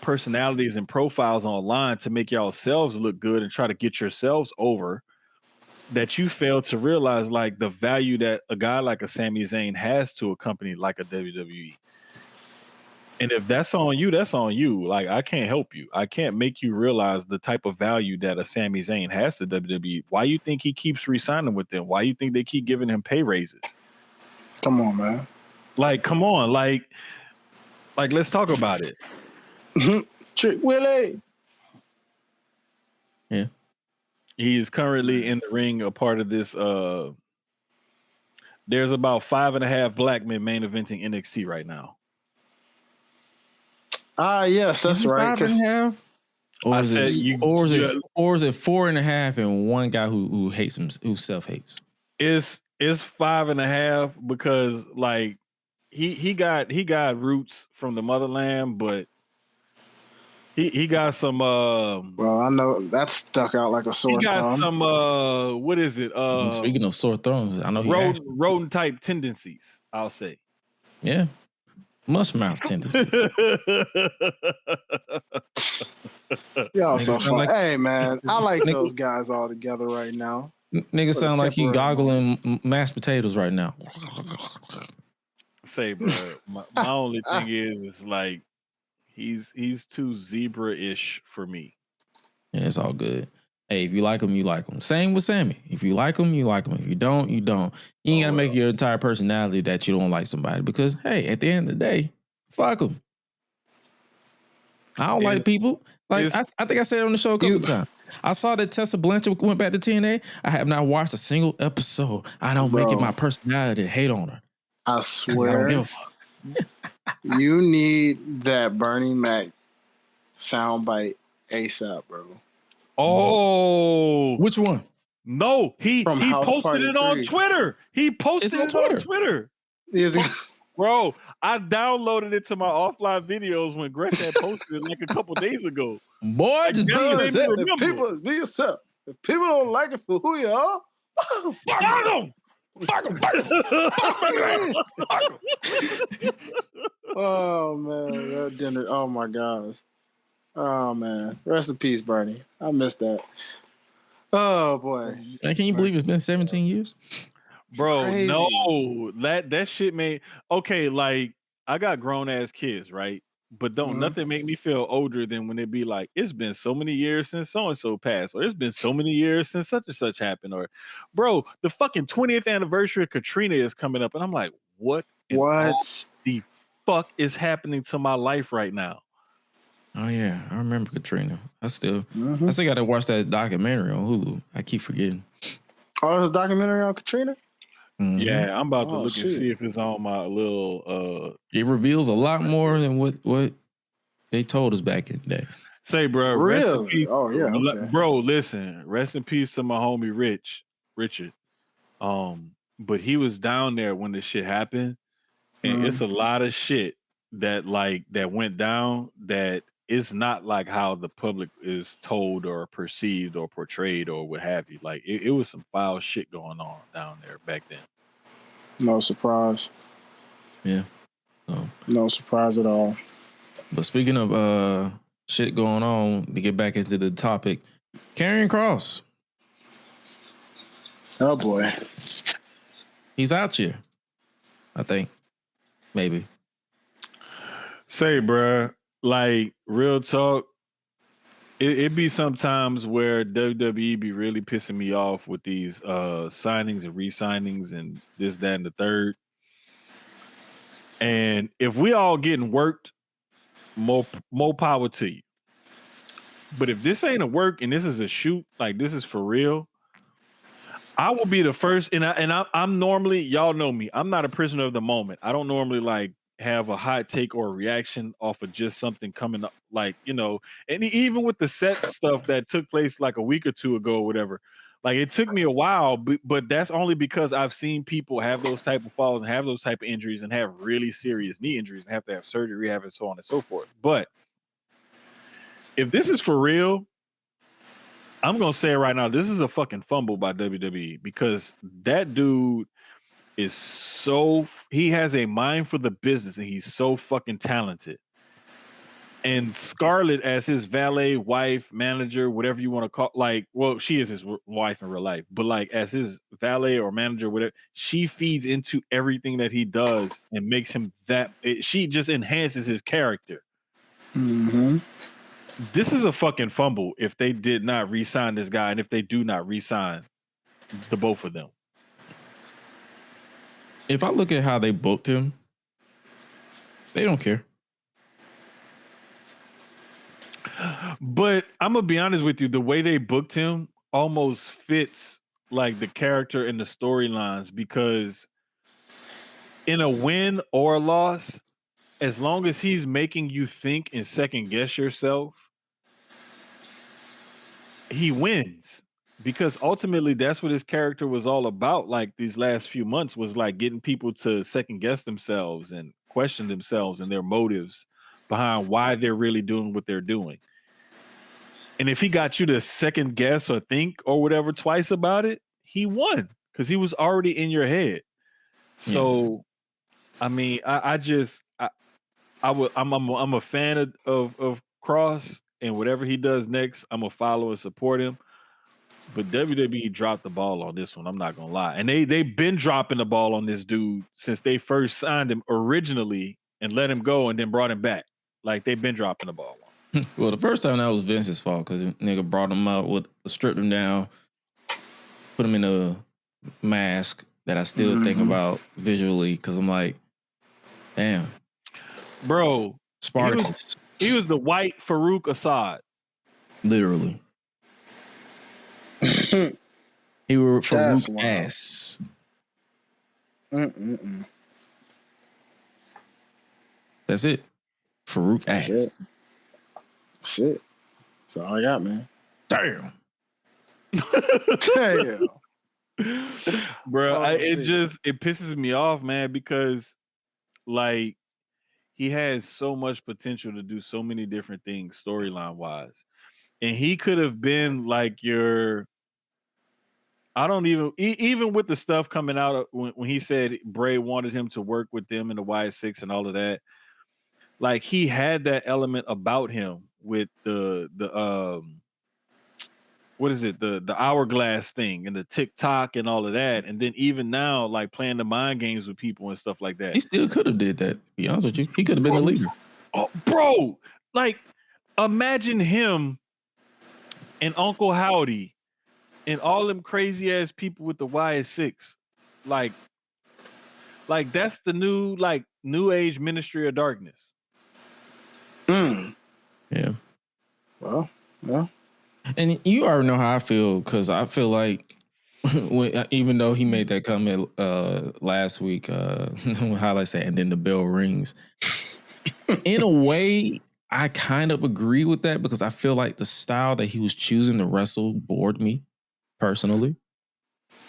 personalities and profiles online to make yourselves look good and try to get yourselves over, that you fail to realize like the value that a guy like a Sami Zayn has to a company like a WWE. And if that's on you, that's on you. Like, I can't help you. I can't make you realize the type of value that a Sami Zayn has to WWE. Why you think he keeps re-signing with them? Why you think they keep giving him pay raises? Come on, man. Like, come on. Like let's talk about it. Trick Willie. Yeah. He is currently in the ring, a part of this. There's about 5.5 black men main eventing NXT right now. Yes, that's right. 5.5? Or is it 4.5 and one guy who hates him, who self-hates? It's 5.5 because like he got roots from the motherland, but he got some well, I know that's stuck out like a sore thumb. He got some what is it? Speaking of sore thumbs, I know rodent type tendencies, I'll say. Yeah. Mushmouth tendencies. Y'all so fun. Hey man, I like those guys all together right now. Nigga sound like he goggling mashed potatoes right now. Say, bro, my only thing is like he's too zebra-ish for me. Yeah, it's all good. Hey, if you like him, you like him. Same with Sammy. If you like him, you like him. If you don't, you don't. You ain't gotta make your entire personality that you don't like somebody because, hey, at the end of the day, fuck them. I don't like people. Like I think I said it on the show a couple times. I saw that Tessa Blanchard went back to TNA. I have not watched a single episode. I don't make it my personality to hate on her. I swear. I don't give a fuck. You need that Bernie Mac soundbite ASAP, bro. Oh, which one? No, he posted it on Twitter. He posted it on Twitter. Bro, I downloaded it to my offline videos when Gretchen had posted it like a couple days ago. Boy, just be yourself. Be yourself. If people don't like it for who you are, fuck them. Fuck him. Oh man, that dinner. Oh my gosh. Oh man, rest in peace, Bernie. I missed that. Oh boy. Man, can you believe it's been 17 years? Bro, Crazy. no, that shit made okay. Like I got grown ass kids, right? But don't nothing make me feel older than when it be like it's been so many years since so and so passed, or it's been so many years since such and such happened, or bro, the fucking 20th anniversary of Katrina is coming up, and I'm like, what the fuck is happening to my life right now? Oh yeah, I remember Katrina. I still got to watch that documentary on Hulu. I keep forgetting. Oh, there's a documentary on Katrina? Yeah, I'm about to look and see if it's on my little It reveals a lot more than what they told us back in the day. Say, bro, Really? rest in peace. Oh yeah, okay. Bro, listen, rest in peace to my homie Richard. But he was down there when this shit happened, and it's a lot of shit that went down that is not like how the public is told or perceived or portrayed or what have you. Like it was some foul shit going on down there back then. No surprise. Yeah. So. No surprise at all. But speaking of shit going on, to get back into the topic, Karrion Kross. Oh boy. He's out here, I think. Maybe. Say, bruh, like real talk, it be sometimes where WWE be really pissing me off with these signings and re-signings and this, that, and the third. And if we all getting worked, more power to you. But if this ain't a work and this is a shoot, like this is for real, I will be the first. And I'm normally, y'all know me, I'm not a prisoner of the moment. I don't normally like have a hot take or a reaction off of just something coming up, like, you know, and even with the set stuff that took place like a week or two ago or whatever, like it took me a while, but that's only because I've seen people have those type of falls and have those type of injuries and have really serious knee injuries and have to have surgery, rehab, and so on and so forth. But if this is for real, I'm going to say it right now, this is a fucking fumble by WWE because that dude is he has a mind for the business and he's so fucking talented. And Scarlett as his valet, wife, manager, whatever you want to call, like, well, she is his wife in real life, but like as his valet or manager, whatever, she feeds into everything that he does and makes him she just enhances his character. This is a fucking fumble if they did not re-sign this guy and if they do not re-sign the both of them. If I look at how they booked him, they don't care. But I'm gonna be honest with you, the way they booked him almost fits like the character and the storylines, because in a win or a loss, as long as he's making you think and second guess yourself, he wins. Because ultimately that's what his character was all about. Like these last few months was like getting people to second guess themselves and question themselves and their motives behind why they're really doing what they're doing. And if he got you to second guess or think or whatever twice about it, he won because he was already in your head. So, I mean, I'm a fan of Kross, and whatever he does next, I'm gonna follow and support him. But WWE dropped the ball on this one. I'm not gonna lie, and they've been dropping the ball on this dude since they first signed him originally and let him go, and then brought him back. Like they've been dropping the ball. Well, the first time that was Vince's fault because nigga brought him out stripped him down, put him in a mask that I still think about visually because I'm like, damn, bro, Spartacus. He was the white Farouk Assad. Literally. He were Farouk ass. That's it. Farouk ass. That's it. That's all I got, man. Damn. Damn. Bro, it pisses me off, man, because like he has so much potential to do so many different things storyline wise. And he could have been like your I don't even with the stuff coming out when he said Bray wanted him to work with them in the Y6 and all of that. Like he had that element about him with the what is it, the hourglass thing and the TikTok and all of that, and then even now like playing the mind games with people and stuff like that. He still could have did that. To be honest with you, he could have been the leader. Oh, bro, like imagine him and Uncle Howdy and all them crazy ass people with the Y6, like that's the new age Ministry of Darkness. Yeah. Well, yeah. And you already know how I feel, because I feel like even though he made that comment last week, how I say, and then the bell rings. In a way, I kind of agree with that, because I feel like the style that he was choosing to wrestle bored me personally.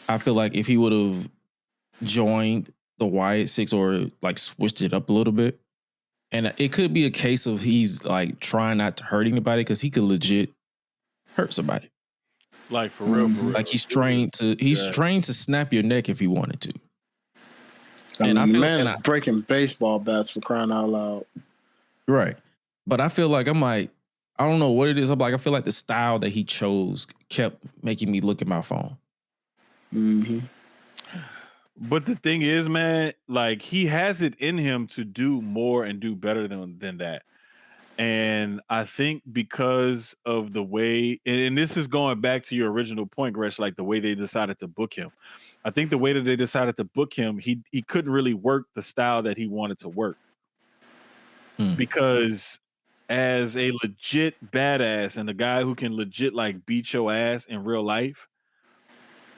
I feel like if he would have joined the Y6 or like switched it up a little bit, and it could be a case of he's like trying not to hurt anybody, because he could legit hurt somebody. Like for real, for real. Like he's trained to snap your neck if he wanted to. I feel man is breaking baseball bats, for crying out loud. Right. But I feel like I don't know what it is. I feel like the style that he chose kept making me look at my phone. Mm-hmm. But the thing is, man, like he has it in him to do more and do better than that. And I think because of the way, and this is going back to your original point, Gresh, like the way they decided to book him. I think the way that they decided to book him, he couldn't really work the style that he wanted to work. Because as a legit badass and a guy who can legit like beat your ass in real life,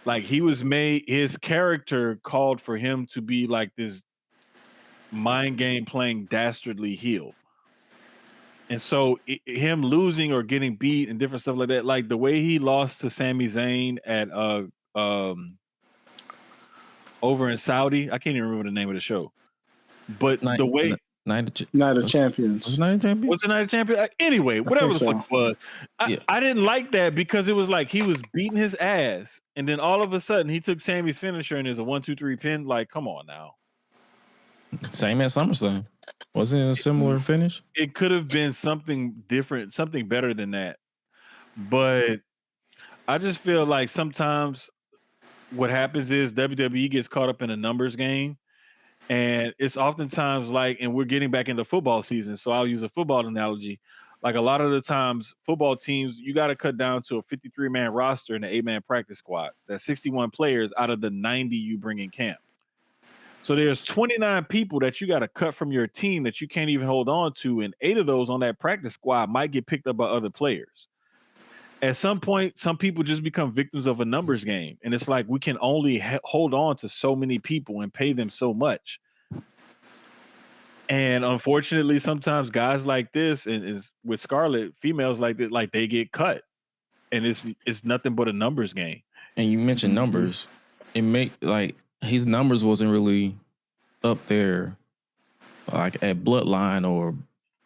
like his character called for him to be like this mind game playing dastardly heel. And so him losing or getting beat and different stuff like that, like the way he lost to Sami Zayn at over in Saudi, I can't even remember the name of the show. But the way Night of Champions. Was it Night of Champions? Was it Night of Champions? Anyway, whatever the fuck it was. I didn't like that, because it was like he was beating his ass, and then all of a sudden he took Sammy's finisher and there's a 1-2-3 pin. Like, come on now. Same as SummerSlam. Wasn't it a similar finish? It could have been something different, something better than that. But I just feel like sometimes what happens is WWE gets caught up in a numbers game. And it's oftentimes like, and we're getting back into football season, so I'll use a football analogy. Like a lot of the times, football teams, you got to cut down to a 53-man roster and an 8-man practice squad. That's 61 players out of the 90 you bring in camp. So there's 29 people that you got to cut from your team that you can't even hold on to, and 8 of those on that practice squad might get picked up by other players. At some point, some people just become victims of a numbers game. And it's like we can only hold on to so many people and pay them so much. And unfortunately, sometimes guys like this, and is with Scarlett, females like that, like they get cut. And it's nothing but a numbers game. And you mentioned numbers. It make like his numbers wasn't really up there like at Bloodline or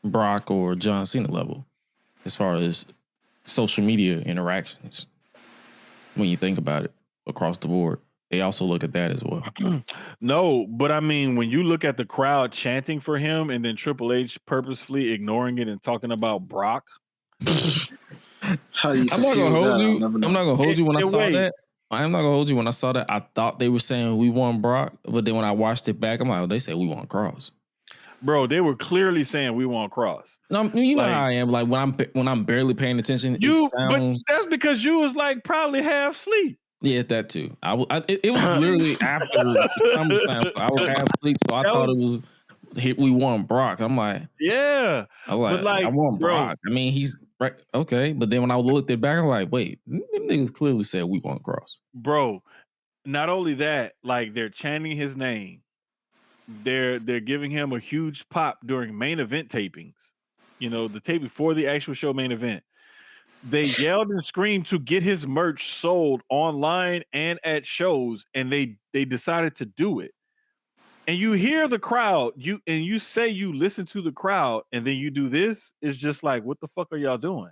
Brock or John Cena level as far as social media interactions. When you think about it across the board, they also look at that as well. No, but I mean, when you look at the crowd chanting for him and then Triple H purposefully ignoring it and talking about Brock. I'm not gonna hold you. I'm not gonna hold you when I saw that. I'm not gonna hold you when I saw that. I thought they were saying we want Brock, but then when I watched it back, I'm like, oh, they said we want Kross. Bro, they were clearly saying we want Kross. No, you know how I am. Like when I'm barely paying attention, it sounds. But that's because you was like probably half asleep. Yeah, that too. It was literally after SummerSlam, so I was half asleep, so I thought it was we want Brock. I'm like, yeah. I was like, I want Brock. I mean, he's right. Okay, but then when I looked it back, I'm like, wait, them niggas clearly said we want Kross. Bro, not only that, like they're chanting his name. They're giving him a huge pop during main event tapings. You know, the tape before the actual show main event. They yelled and screamed to get his merch sold online and at shows, and they decided to do it. And you hear the crowd, you say you listen to the crowd, and then you do this. It's just like, what the fuck are y'all doing?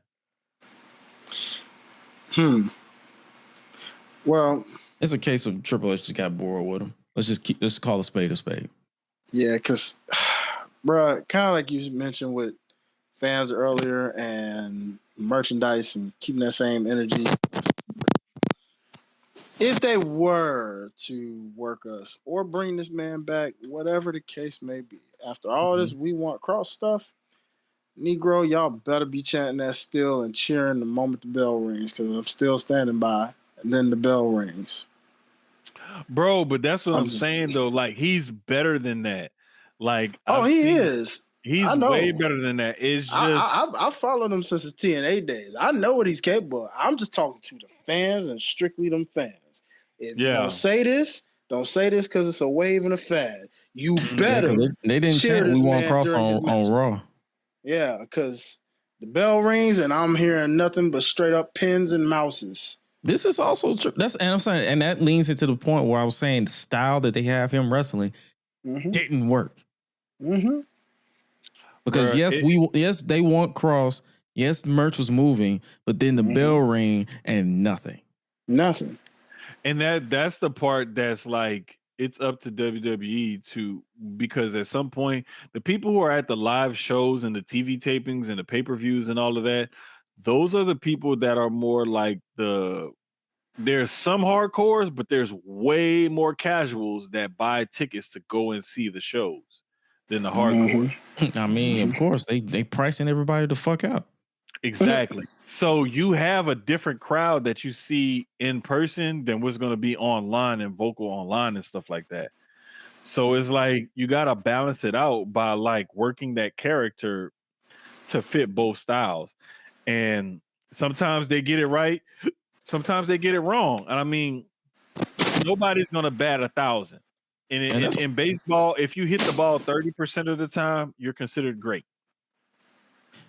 Well, it's a case of Triple H just got bored with him. Let's call a spade a spade. Yeah, because, bro, kind of like you mentioned with fans earlier and merchandise and keeping that same energy. If they were to work us or bring this man back, whatever the case may be, after all this we want Kross stuff, Negro, y'all better be chanting that still and cheering the moment the bell rings, because I'm still standing by, and then the bell rings. Bro, but that's what I'm saying, though. Like, he's better than that. Like, he is. He's way better than that. It's just I've followed him since his TNA days. I know what he's capable of. I'm just talking to the fans and strictly them fans. If you don't say this because it's a wave and a fad. You better. They didn't chant we want Kross on Raw. Yeah, because the bell rings and I'm hearing nothing but straight up pins and mouses. This is also true. And that leans into the point where I was saying the style that they have him wrestling didn't work. Because they want Kross. Yes, the merch was moving, but then the bell ring and nothing. And that's the part that's like, it's up to WWE because at some point, the people who are at the live shows and the TV tapings and the pay-per-views and all of that, those are the people that are more like there's some hardcores, but there's way more casuals that buy tickets to go and see the shows than the hardcore. I mean, of course, they pricing everybody the fuck out. Exactly. So you have a different crowd that you see in person than what's going to be online and vocal online and stuff like that. So it's like you got to balance it out by like working that character to fit both styles. And sometimes they get it right. Sometimes they get it wrong. And I mean, nobody's going to bat 1,000. In baseball, if you hit the ball 30% of the time, you're considered great.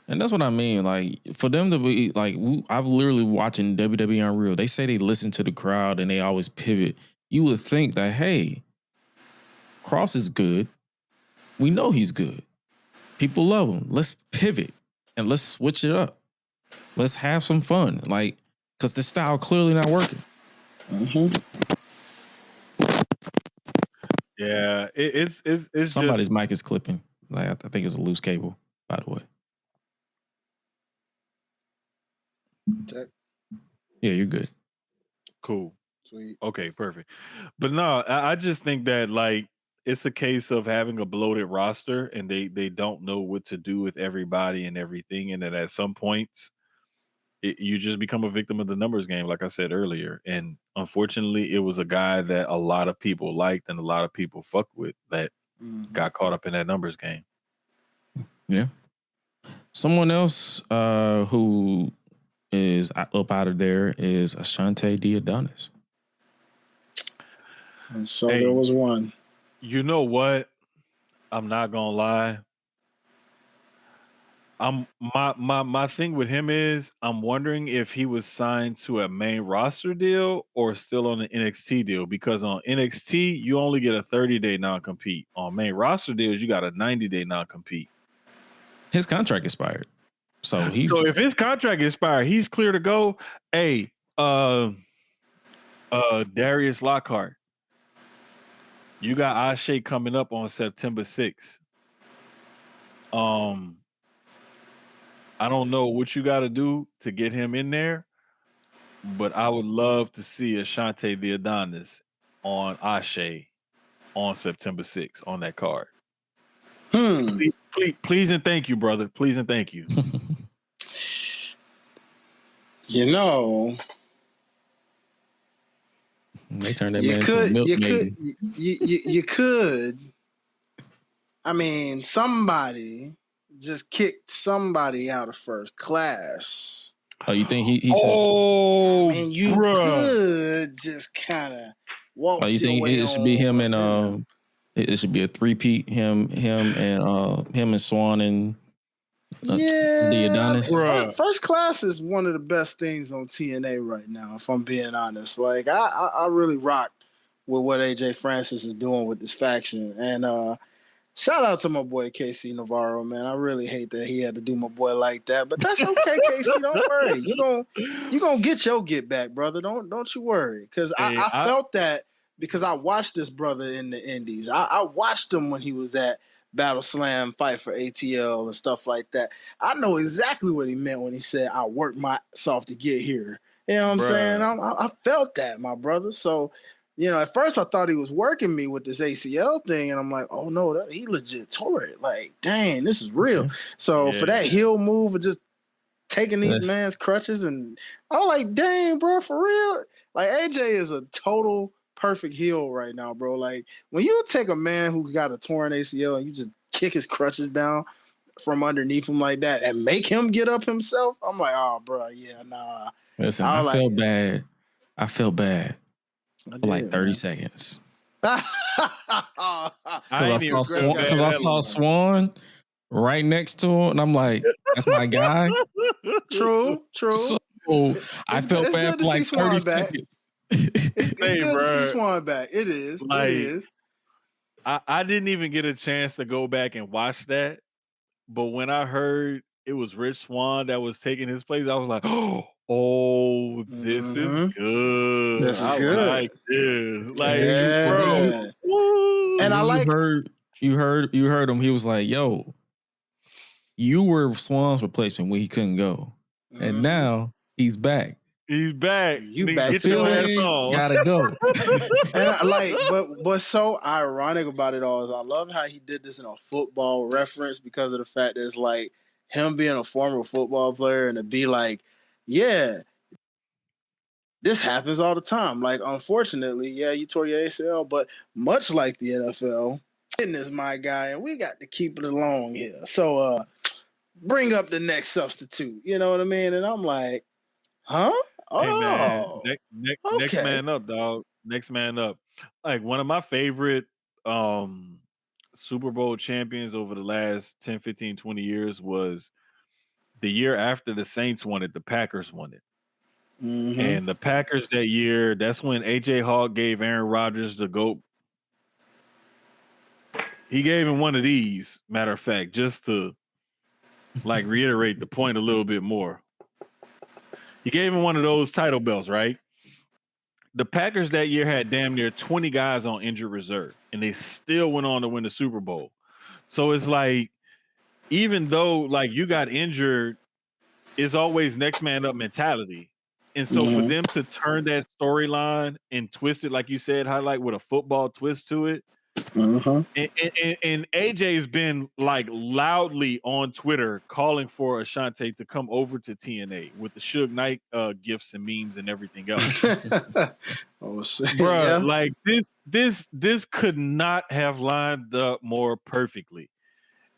And that's what I mean. Like, for them to be like, I'm literally watching WWE Unreal. They say they listen to the crowd and they always pivot. You would think that, hey, Kross is good. We know he's good. People love him. Let's pivot and let's switch it up. Let's have some fun. Like, because the style clearly not working. Yeah, it's somebody's mic is clipping. Like, I think it's a loose cable, by the way. Check. Yeah, you're good. Cool. Sweet. Okay, perfect. But no, I just think that like it's a case of having a bloated roster and they don't know what to do with everybody and everything, and that at some points you just become a victim of the numbers game, like I said earlier. And unfortunately, it was a guy that a lot of people liked and a lot of people fucked with that got caught up in that numbers game. Yeah. Someone else who is up out of there is Ashante D. Adonis. And so there was one. You know what? I'm not gonna lie. My thing with him is I'm wondering if he was signed to a main roster deal or still on the NXT deal, because on NXT you only get a 30-day non-compete. On main roster deals you got a 90-day non-compete. His contract expired. So if his contract expired, he's clear to go. Hey, Darius Lockhart, you got Ashe coming up on September 6th. I don't know what you got to do to get him in there, but I would love to see Ashante the Adonis on Ashe on September 6th on that card. Please and thank you, brother. Please and thank you. You know, they turned that man into a milkmaid. You could. I mean, somebody just kicked somebody out of first class. Oh, you think he should? Oh, I mean, you could just kind of walk. Oh, you think it should be him and it should be a three-peat, him and Swan and the Adonis. First class is one of the best things on TNA right now, if I'm being honest. Like, I really rock with what AJ Francis is doing with this faction. And Shout out to my boy KC Navarro, man. I really hate that he had to do my boy like that, but that's okay, KC. Don't worry. You gonna get your get back, brother. Don't you worry, because I felt that because I watched this brother in the Indies. I watched him when he was at Battle Slam, fight for ATL and stuff like that. I know exactly what he meant when he said I worked myself to get here. You know what I'm saying? I felt that, my brother. So. You know, at first I thought he was working me with this ACL thing, and I'm like, oh no, he legit tore it. Like, dang, this is real. So for that heel move of just taking these man's crutches, and I'm like, dang, bro, for real? Like, AJ is a total perfect heel right now, bro. Like, when you take a man who got a torn ACL and you just kick his crutches down from underneath him like that and make him get up himself, I'm like, oh, bro, yeah, nah. Listen, I felt bad. I felt bad. For like 30 seconds. Because I saw Swan right next to him, and I'm like, that's my guy. True. So I felt bad for like 30 seconds. It's good to see Swan back. It is. Like, it is. I didn't even get a chance to go back and watch that, but when I heard it was Rich Swann that was taking his place, I was like, oh, this is good. This is good. Like this. Like, bro. And I like you heard him. He was like, yo, you were Swann's replacement when he couldn't go. And now he's back. He's back. You back. Get your ass on. Gotta go. And I like, but so ironic about it all is I love how he did this in a football reference because of the fact that it's like him being a former football player and to be like, yeah, this happens all the time. Like, unfortunately, yeah, you tore your ACL, but much like the NFL, fitness, my guy, and we got to keep it along here. So, bring up the next substitute. You know what I mean? And I'm like, huh? Oh, hey man, next man up, dog. Next man up. Like one of my favorite Super Bowl champions over the last 10, 15, 20 years was the year after the Saints won it, the Packers won it. Mm-hmm. And the Packers that year, that's when AJ Hawk gave Aaron Rodgers the GOAT. He gave him one of these, matter of fact, just to like reiterate the point a little bit more. He gave him one of those title belts, right? The Packers that year had damn near 20 guys on injured reserve, and they still went on to win the Super Bowl. So it's like, even though like you got injured, it's always next man up mentality. And so for them to turn that storyline and twist it, like you said, highlight with a football twist to it. And AJ's been like loudly on Twitter calling for Ashante to come over to TNA with the Suge Knight gifts and memes and everything else. Oh shit, bro! Like this could not have lined up more perfectly.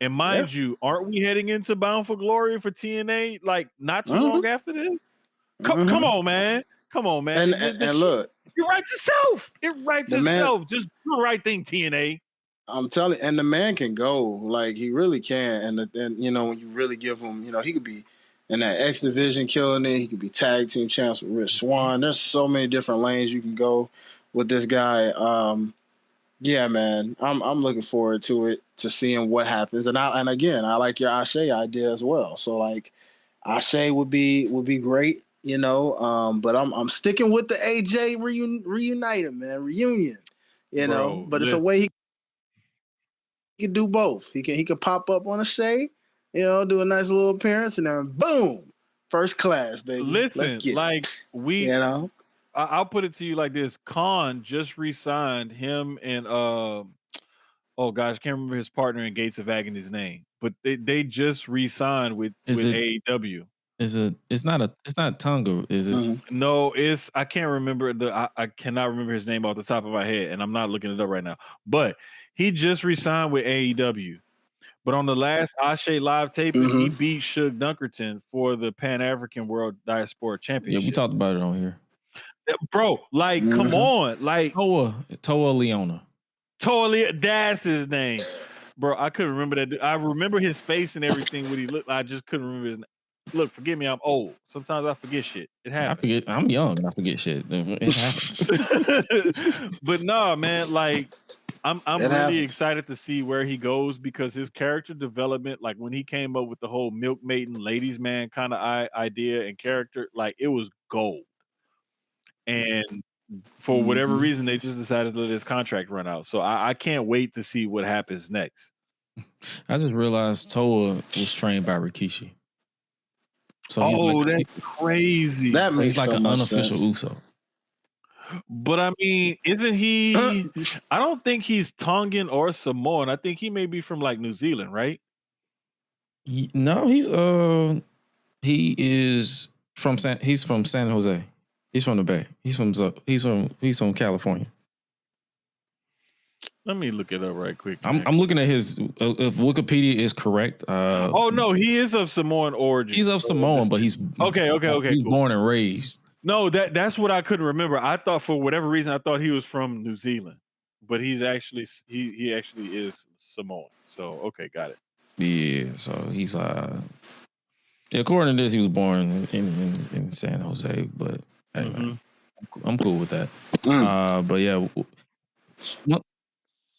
And mind you, aren't we heading into Bound for Glory for TNA? Like not too long after this. Come on, man! Come on, man! And look. It writes itself. It writes itself. Just do the right thing, TNA. I'm telling you, and the man can go. Like, he really can. And you know, when you really give him, you know, he could be in that X Division killing it. He could be tag team champs with Rich Swann. There's so many different lanes you can go with this guy. Yeah, man. I'm looking forward to it, to seeing what happens. And again, I like your Ashe idea as well. So like Ashe would be great. You know, but I'm sticking with the AJ reuniting, man, reunion. You know, but it's a way he can do both. He can pop up on a Shay, you know, do a nice little appearance, and then boom, first class, baby. Listen, let's get like you know, I'll put it to you like this: Khan just re-signed him and oh gosh, I can't remember his partner in Gates of Agony's name, but they just re-signed with AEW. It's not Tonga, is it? No, I can't remember I cannot remember his name off the top of my head, and I'm not looking it up right now. But he just re-signed with AEW. But on the last Ashe live taping, he beat Suge Dunkerton for the Pan African World Diaspora Championship. Yeah, we talked about it on here. Bro, like, come on. Like Toa Leona. That's his name. Bro, I couldn't remember that. I remember his face and everything, what he looked like. I just couldn't remember his name. Look, forgive me, I'm old. Sometimes I forget shit. It happens. I'm young and I forget shit. It happens. But nah, man, like I'm really excited to see where he goes because his character development, like when he came up with the whole milk maiden, ladies man kind of idea and character, like it was gold. And for whatever reason, they just decided to let his contract run out. So I can't wait to see what happens next. I just realized Toa was trained by Rikishi. So that's crazy. That makes he's like an unofficial sense. Uso. But I mean, isn't he? I don't think he's Tongan or Samoan. I think he may be from like New Zealand, right? No, he is from he's from San Jose. He's from the Bay. He's from California. Let me look it up right quick. I'm looking at his. If Wikipedia is correct. Oh no, he is of Samoan origin. He's of Samoan, but he's okay. He's cool. Born and raised. No, that's what I couldn't remember. I thought for whatever reason I thought he was from New Zealand, but he's actually he actually is Samoan. So okay, got it. Yeah, so he's according to this, he was born in San Jose, but anyway, I'm cool with that. But yeah.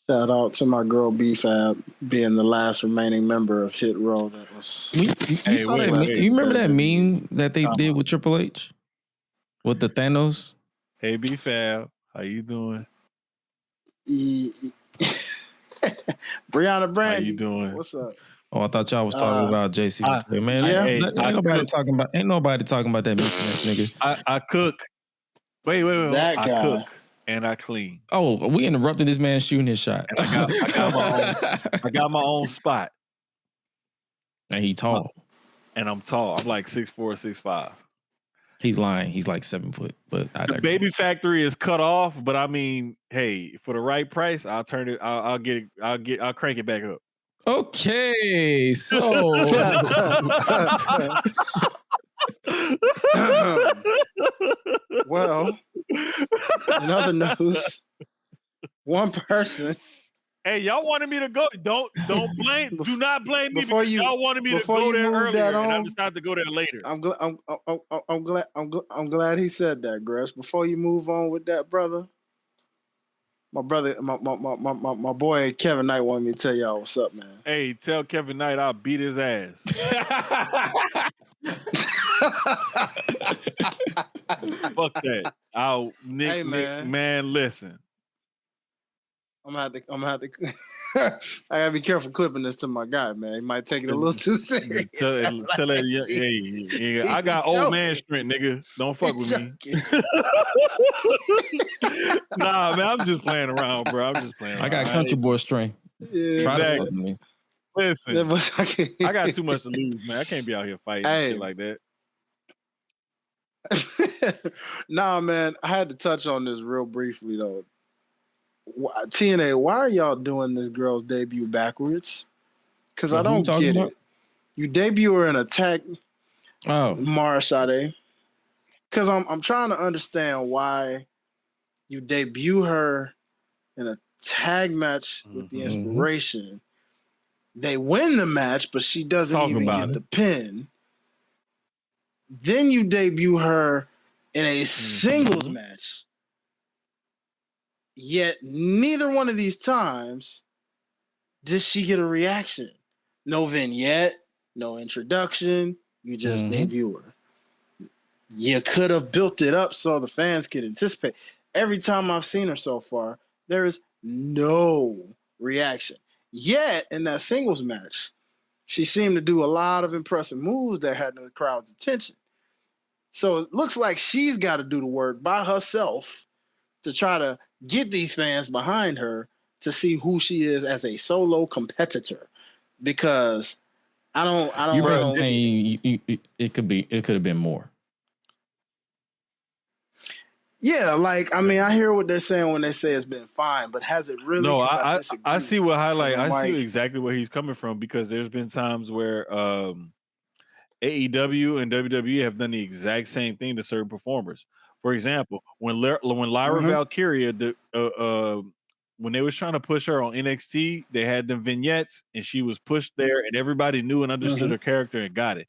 Shout out to my girl B-Fab being the last remaining member of Hit Row. That was. You remember that meme that they did with Triple H with the Thanos? Hey B-Fab, how you doing? Brianna Brandy, how you doing? What's up? Oh, I thought y'all was talking about JC. Man, ain't nobody talking about that nigga. I cook. Wait. That guy. I cook. And I clean. Oh, we interrupted this man shooting his shot. And I got my own spot. And he tall. And I'm tall. I'm like 6'4", 6'5". He's lying. He's like 7 foot. But the baby factory is cut off. But I mean, hey, for the right price, I'll turn it. I'll crank it back up. Okay, so. Well, in other news, one person. Hey, y'all wanted me to go. Don't blame. Do not blame me because y'all wanted me to go there earlier, and I decided to go there later. I'm glad he said that, Gresh. Before you move on with that, brother, my boy Kevin Knight wanted me to tell y'all what's up, man. Hey, tell Kevin Knight I'll beat his ass. Fuck that. Nick, man, listen. I'm gonna have to I gotta be careful clipping this to my guy, man. He might take it a little too serious. Tell it, I got old man strength, nigga. Don't fuck with me. Nah, man, I'm just playing around, bro. I got country boy strength. Yeah, try to fuck with me. Listen, I got too much to lose, man. I can't be out here fighting shit like that. Nah, man, I had to touch on this real briefly though. TNA, why are y'all doing this girl's debut backwards? Because I don't get it. You debut her in a tag, Mara Sade. Because I'm trying to understand why you debut her in a tag match with the Inspiration. They win the match, but she doesn't even get the pin. Then you debut her in a singles match. Yet neither one of these times did she get a reaction. No vignette, no introduction. You just debut her. You could have built it up so the fans could anticipate. Every time I've seen her so far, there is no reaction. Yet in that singles match, she seemed to do a lot of impressive moves that had the crowd's attention. So it looks like she's got to do the work by herself to try to get these fans behind her to see who she is as a solo competitor. Because I don't. You're saying it could have been more. Yeah, like I mean, I hear what they're saying when they say it's been fine, but has it really? No, I see what highlight. I see exactly where he's coming from because there's been times where AEW and WWE have done the exact same thing to certain performers. For example, when Lyra Valkyria, when they was trying to push her on NXT, they had the vignettes and she was pushed there, and everybody knew and understood her character and got it.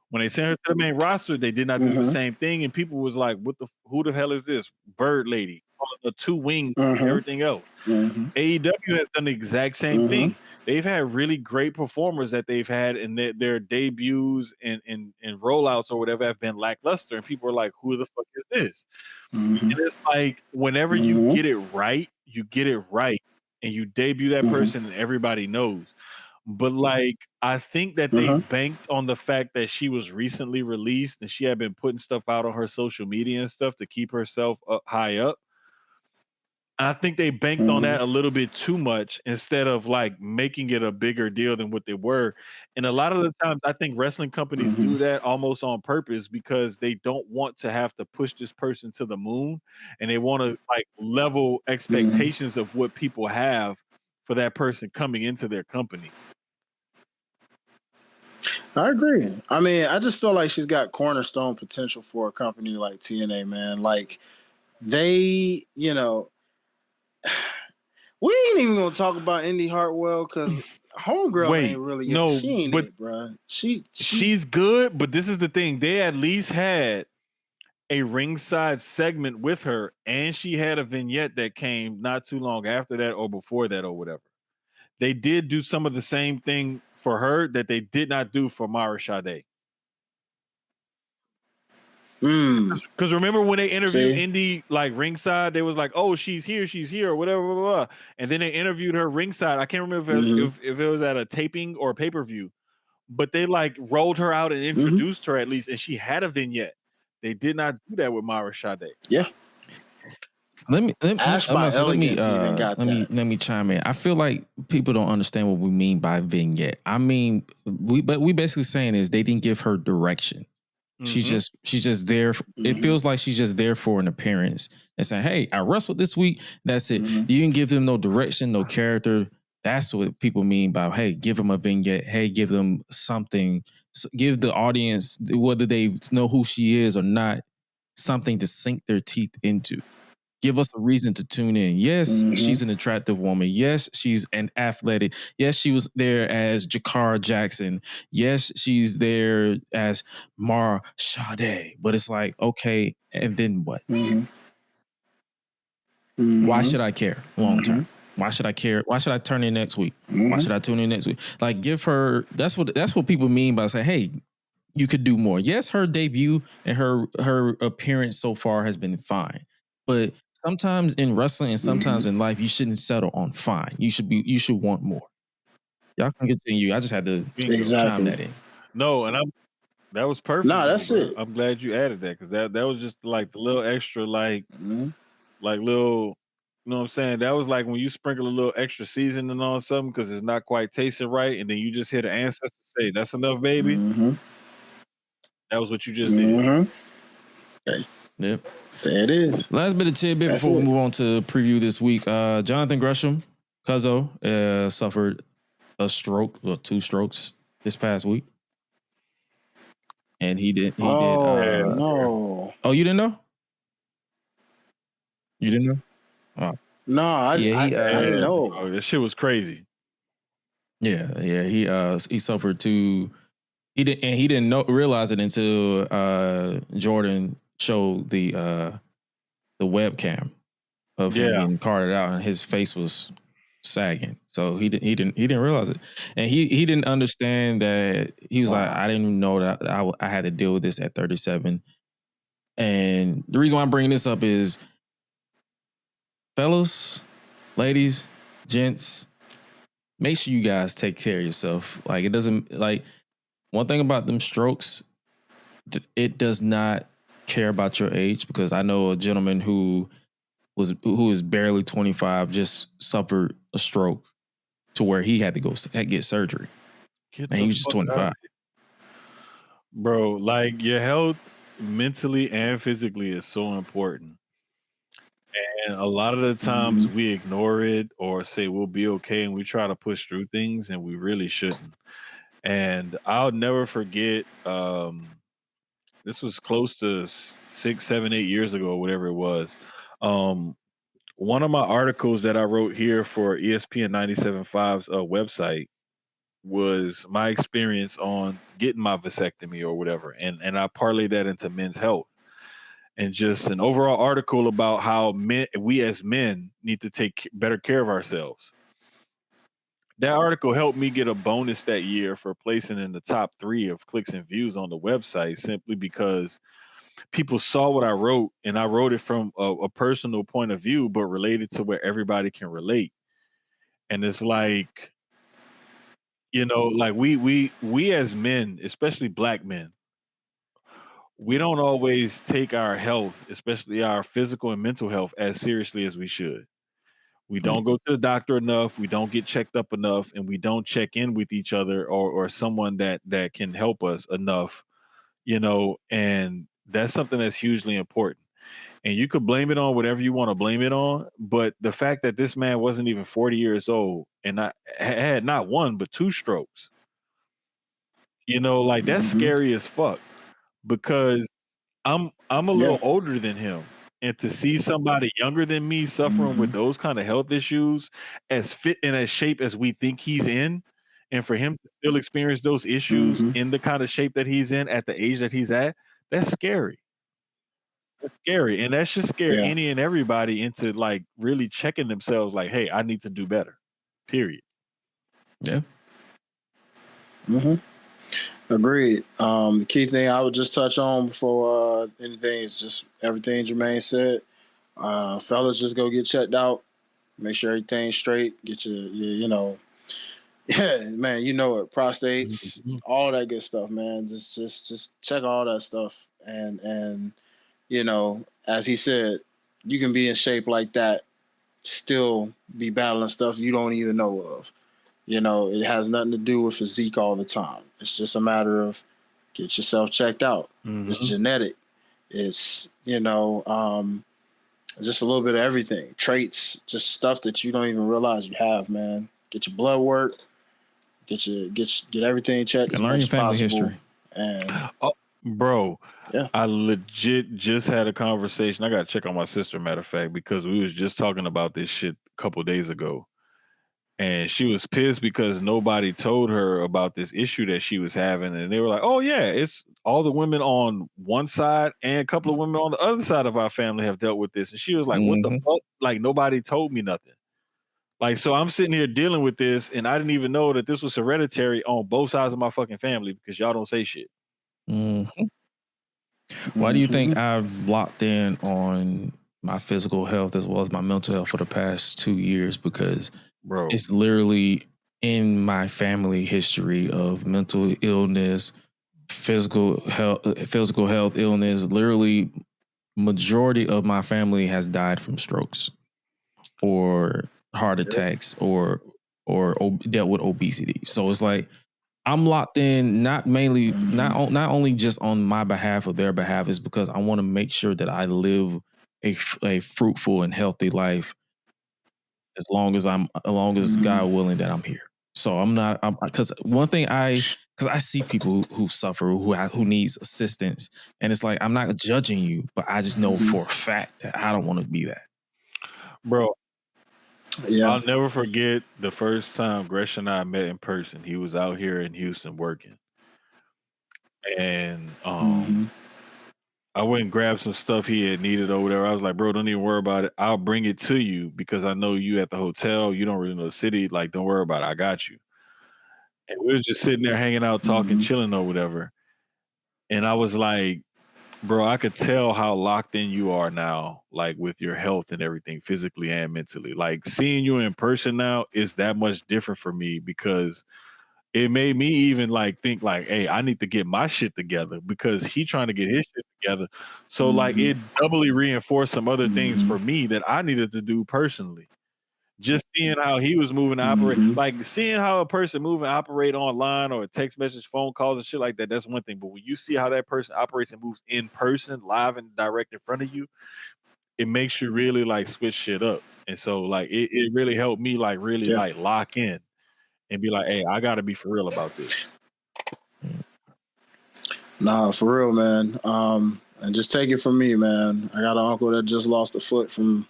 When they sent her to the main roster, they did not do the same thing, and people was like, "Who the hell is this Bird Lady? the two wings and everything else. AEW has done the exact same thing. They've had really great performers that they've had, and their debuts and rollouts or whatever have been lackluster, and people are like, "Who the fuck is this?" And it's like whenever you get it right, and you debut that person, and everybody knows. But like, I think that they banked on the fact that she was recently released and she had been putting stuff out on her social media and stuff to keep herself up high up. I think they banked on that a little bit too much instead of like making it a bigger deal than what they were. And a lot of the times I think wrestling companies do that almost on purpose because they don't want to have to push this person to the moon, and they want to like level expectations of what people have for that person coming into their company. I agree. I mean, I just feel like she's got cornerstone potential for a company like TNA, man. Like they, you know, we ain't even gonna talk about Indy Hartwell because homegirl ain't really she ain't it, bro. She's good, but this is the thing. They at least had a ringside segment with her, and she had a vignette that came not too long after that or before that or whatever. They did do some of the same thing for her that they did not do for Mara Sade. Because remember when they interviewed Indy like ringside, they was like, "Oh, she's here, or whatever, blah, blah, blah." And then they interviewed her ringside. I can't remember if it was at a taping or a pay-per-view, but they like rolled her out and introduced her at least, and she had a vignette. They did not do that with Mara Sade. Yeah. Let me chime in. I feel like people don't understand what we mean by vignette. I mean, we basically saying is they didn't give her direction. She's just there. It feels like she's just there for an appearance and saying, "Hey, I wrestled this week." That's it. You didn't give them no direction, no character. That's what people mean by, hey, give them a vignette. Hey, give them something. Give the audience, whether they know who she is or not, something to sink their teeth into. Give us a reason to tune in. Yes, she's an attractive woman. Yes, she's an athletic. Yes, she was there as Jakara Jackson. Yes, she's there as Mara Sade. But it's like, okay, and then what? Why should I care long term? Why should I care? Why should I turn in next week? Why should I tune in next week? Like, give her. That's what people mean by saying, hey, you could do more. Yes, her debut and her appearance so far has been fine, but sometimes in wrestling and sometimes in life, you shouldn't settle on fine. You should want more. Y'all can continue. I just had to chime that in. No, and that was perfect. No, that's it. I'm glad you added that because that was just like the little extra, like little, you know what I'm saying? That was like when you sprinkle a little extra seasoning on something because it's not quite tasting right, and then you just hear the ancestors say, "That's enough, baby." That was what you just did. Okay. Yep. There it is. Last bit of tidbit before we move on to preview this week. Jonathan Gresham, Cuzzo, suffered a stroke or 2 strokes this past week. And he did. No. Oh, you didn't know? You didn't know? Oh. No, I didn't know. Oh, this shit was crazy. Yeah. He suffered 2. He didn't realize it until Jordan showed the webcam of him getting carted out, and his face was sagging. So he didn't realize it, and he didn't understand that. He was like, I didn't even know that I had to deal with this at 37. And the reason why I'm bringing this up is, fellas, ladies, gents, make sure you guys take care of yourself. Like, it doesn't, like, one thing about them strokes, it does not care about your age, because I know a gentleman who is barely 25 just suffered a stroke to where he had to go get surgery. And he was just 25. Bro, like, your health mentally and physically is so important. And a lot of the times we ignore it or say we'll be okay, and we try to push through things, and we really shouldn't. And I'll never forget, this was close to 6, 7, 8 years ago, whatever it was. One of my articles that I wrote here for ESPN 97.5's website was my experience on getting my vasectomy or whatever. And I parlayed that into men's health. and just an overall article about how we as men need to take better care of ourselves. That article helped me get a bonus that year for placing in the top 3 of clicks and views on the website, simply because people saw what I wrote, and I wrote it from a personal point of view, but related to where everybody can relate. And it's like, like we as men, especially black men, we don't always take our health, especially our physical and mental health, as seriously as we should. We don't go to the doctor enough. We don't get checked up enough, and we don't check in with each other or someone that can help us enough, and that's something that's hugely important. And you could blame it on whatever you want to blame it on, but the fact that this man wasn't even 40 years old and had not 1 but 2 strokes, like that's scary as fuck, because I'm a little older than him. And to see somebody younger than me suffering with those kind of health issues, as fit and as shape as we think he's in, and for him to still experience those issues in the kind of shape that he's in at the age that he's at, that's scary. That's scary. And that should scare any and everybody into like really checking themselves like, hey, I need to do better. Period. Yeah. Agreed. The key thing I would just touch on before anything is just everything Jermaine said. Fellas, just go get checked out. Make sure everything's straight. Get your man, prostates, all that good stuff, man. Just check all that stuff. And as he said, you can be in shape like that, still be battling stuff you don't even know of. It has nothing to do with physique all the time. It's just a matter of get yourself checked out. It's genetic. It's, just a little bit of everything. Traits, just stuff that you don't even realize you have, man. Get your blood work. Get everything checked. And learn your family history. And bro, yeah, I legit just had a conversation. I got to check on my sister, matter of fact, because we was just talking about this shit a couple days ago. And she was pissed because nobody told her about this issue that she was having. And they were like, oh, yeah, it's all the women on one side and a couple of women on the other side of our family have dealt with this. And she was like, what the fuck? Like, nobody told me nothing. Like, so I'm sitting here dealing with this, and I didn't even know that this was hereditary on both sides of my fucking family because y'all don't say shit. Why do you think I've locked in on my physical health as well as my mental health for the past 2 years? Because it's literally in my family history of mental illness, physical health illness. Literally, majority of my family has died from strokes or heart attacks or dealt with obesity. So it's like I'm locked in, not only just on my behalf or their behalf, is because I want to make sure that I live a fruitful and healthy life as long as God willing that I'm here. So I'm not, because one thing because I see people who suffer, who needs assistance, and it's like, I'm not judging you, but I just know for a fact that I don't want to be that. Bro, yeah. I'll never forget the first time Gresham and I met in person. He was out here in Houston working. And I went and grabbed some stuff he had needed or whatever. I was like, bro, don't even worry about it. I'll bring it to you because I know you at the hotel. You don't really know the city. Like, don't worry about it. I got you. And we were just sitting there hanging out, talking, chilling or whatever. And I was like, bro, I could tell how locked in you are now, like with your health and everything, physically and mentally. Like seeing you in person now is that much different for me because it made me even like think like, hey, I need to get my shit together because he trying to get his shit together. So like it doubly reinforced some other things for me that I needed to do personally. Just seeing how he was moving and operate, like seeing how a person move and operate online or text message, phone calls and shit like that, that's one thing. But when you see how that person operates and moves in person, live and direct in front of you, it makes you really like switch shit up. And so like it really helped me like really like lock in and be like, hey, I gotta be for real about this. Nah, for real, man. And just take it from me, man. I got an uncle that just lost a foot from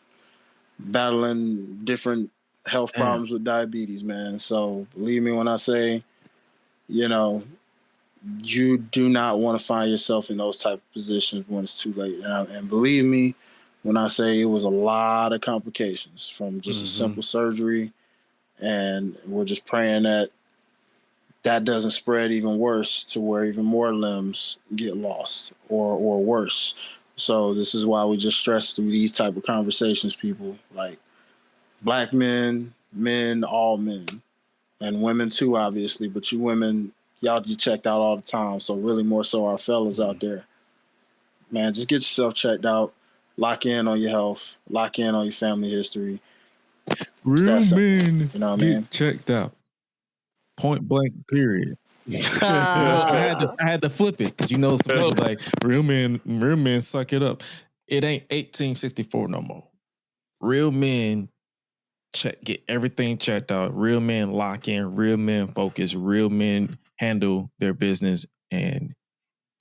battling different health problems with diabetes, man. So believe me when I say, you do not want to find yourself in those type of positions when it's too late. And believe me, when I say it was a lot of complications from just a simple surgery, and we're just praying that doesn't spread even worse to where even more limbs get lost or worse. So this is why we just stress through these type of conversations, people, like black men, all men, and women too, obviously. But you women, y'all get checked out all the time. So really more so our fellas out there. Man, just get yourself checked out. Lock in on your health. Lock in on your family history. Real men you know what get I mean? checked out. Point blank, period. I had to flip it because some people like real men suck it up. It ain't 1864 no more. Real men get everything checked out. Real men lock in. Real men focus. Real men handle their business and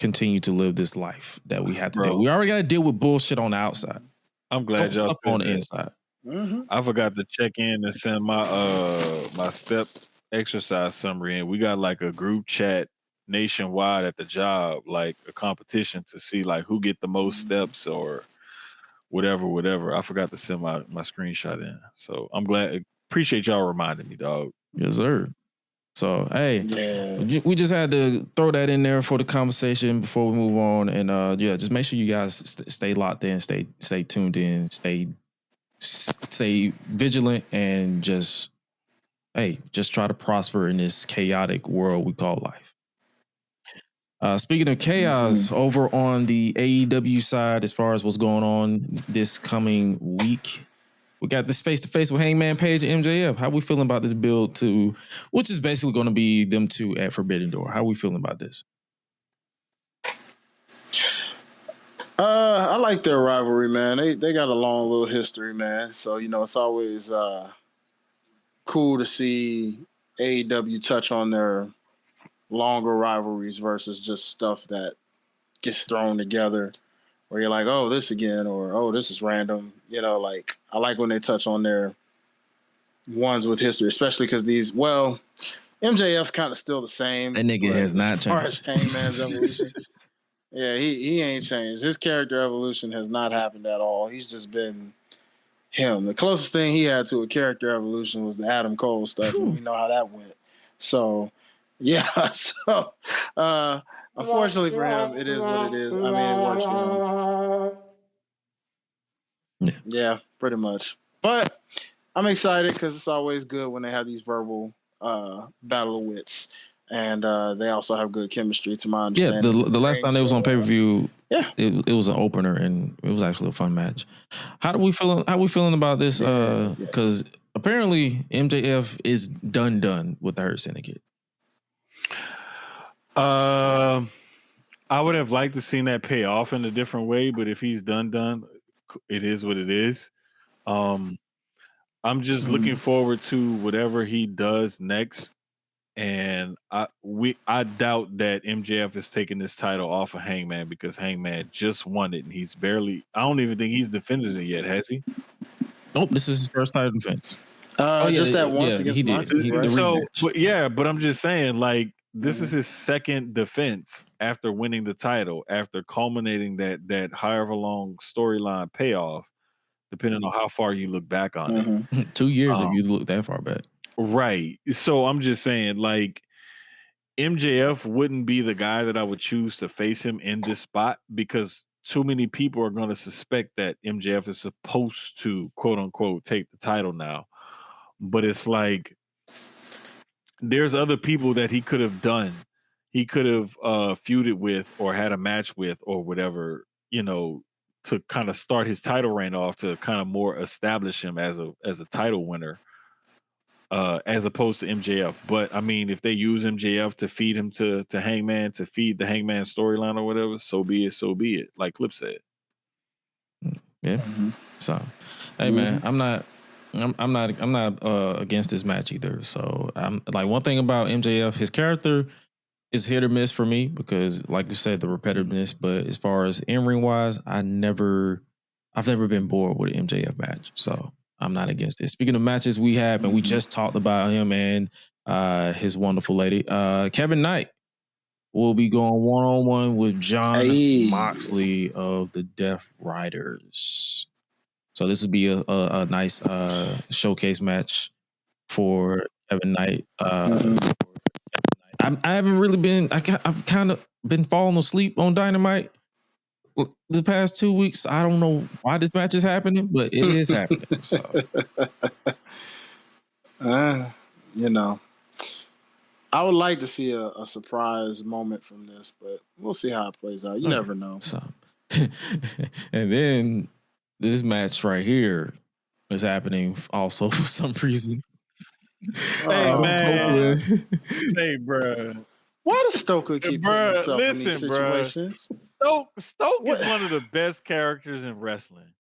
continue to live this life that we have to do. We already got to deal with bullshit on the outside. I'm glad y'all on the inside. I forgot to check in and send my my step exercise summary in. We got like a group chat nationwide at the job, like a competition to see like who get the most steps or whatever. I forgot to send my screenshot in. So I'm glad. Appreciate y'all reminding me, dog. Yes, sir. So hey, we just had to throw that in there for the conversation before we move on, and just make sure you guys stay locked in, stay tuned in, stay vigilant, and just try to prosper in this chaotic world we call life. Speaking of chaos, over on the AEW side, as far as what's going on this coming week, we got this face-to-face with Hangman Page and MJF. How we feeling about this build to, which is basically going to be them two at Forbidden Door? How we feeling about this? I like their rivalry, man. They got a long little history, man. So, it's always cool to see AEW touch on their longer rivalries versus just stuff that gets thrown together where you're like, oh, this again, or oh, this is random. Like I like when they touch on their ones with history, especially because MJF's kind of still the same. That nigga has not changed. Hangman's evolution. Yeah, he ain't changed. His character evolution has not happened at all. He's just been him. The closest thing he had to a character evolution was the Adam Cole stuff, and we know how that went. So, yeah. So, unfortunately for him, it is what it is. I mean, it works for him. Yeah, pretty much. But I'm excited because it's always good when they have these verbal battle of wits. And they also have good chemistry, to my understanding. Yeah, the last time they was on pay-per-view, it was an opener, and it was actually a fun match. How we feeling about this? Because apparently MJF is done with the Hurt Syndicate. I would have liked to seen that pay off in a different way, but if he's done, it is what it is. I'm just looking forward to whatever he does next. And I doubt that MJF is taking this title off of Hangman because Hangman just won it and he's barely. I don't even think he's defended it yet, has he? Nope, this is his first title defense. Just that once against he did. But I'm just saying, like, this is his second defense after winning the title, after culminating that however long storyline payoff, depending on how far you look back on it. 2 years if you look that far back. Right. So I'm just saying, like, MJF wouldn't be the guy that I would choose to face him in this spot because too many people are going to suspect that MJF is supposed to, quote unquote, take the title now. But it's like there's other people that he could have done. He could have feuded with or had a match with or whatever, to kind of start his title reign off to kind of more establish him as a title winner. As opposed to MJF. But I mean, if they use MJF to feed him to Hangman, to feed the Hangman storyline or whatever, so be it. Like Clip said. Yeah. So, hey man, I'm not against this match either. So I'm like, one thing about MJF, his character is hit or miss for me because, like you said, the repetitiveness. But as far as in-ring wise, I've never been bored with an MJF match. So I'm not against it. Speaking of matches we have, and we just talked about him and his wonderful lady, Kevin Knight. will be going one-on-one with John Hey. Moxley of the Death Riders. So this would be a nice showcase match for Kevin Knight. I haven't really been. I've kind of been falling asleep on Dynamite the past 2 weeks. I don't know why this match is happening, but it is happening. So, you know, I would like to see a surprise moment from this, but we'll see how it plays out. You never know. So, and then this match right here is happening also for some reason. Hey man, hey bro. Why does Stokely keep putting himself in these situations? Stoke is one of the best characters in wrestling.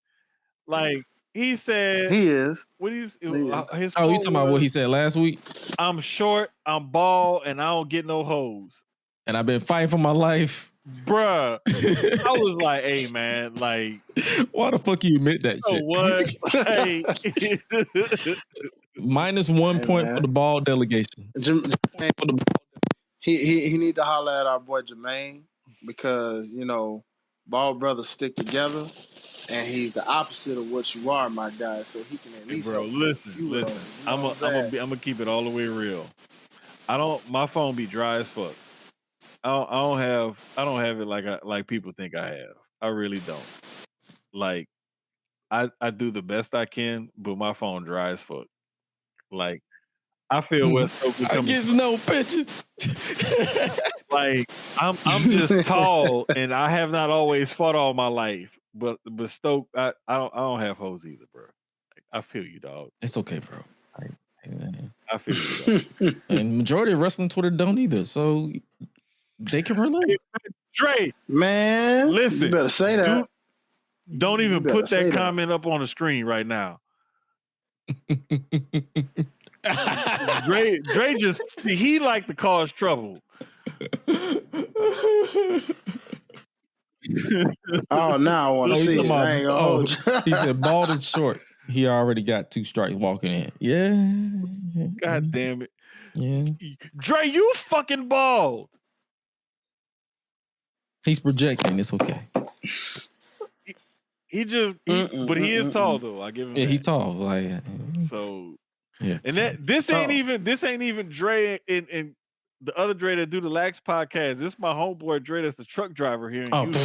Like he said, he is. What he's his you talking about what he said last week? I'm short, I'm bald, and I don't get no hoes. And I've been fighting for my life. Bruh. I was like, hey man, like why the fuck you admit that shit? What? Minus 1 point for the ball delegation. He need to holler at our boy Jermaine because, you know, ball brothers stick together and he's the opposite of what you are, my guy. So he can at least listen. I'm gonna keep it all the way real. My phone be dry as fuck. I don't have it like people think I have. I really don't. Like I do the best I can, but my phone dry as fuck. Like I feel where Stokely I get no pictures. Like I'm just tall and I have not always fought all my life. But Stoke, I don't have hoes either, bro. Like, I feel you, dog. It's okay, bro. I feel you, dog. And majority of wrestling Twitter don't either, so they can relate. Dre, man, listen, you better say that. Don't even put that comment up on the screen right now. Dre just he like to cause trouble. Oh, now I want to see it. He said bald and short. He already got 2 strikes walking in. Yeah. God damn it. Yeah. Dre, you fucking bald. He's projecting. It's okay. But he is tall though. I give him. Yeah, that. He's tall. Like so. Yeah. And this ain't even Dre and the other Dre that do the Lax podcast. This is my homeboy Dre that's the truck driver here in Houston.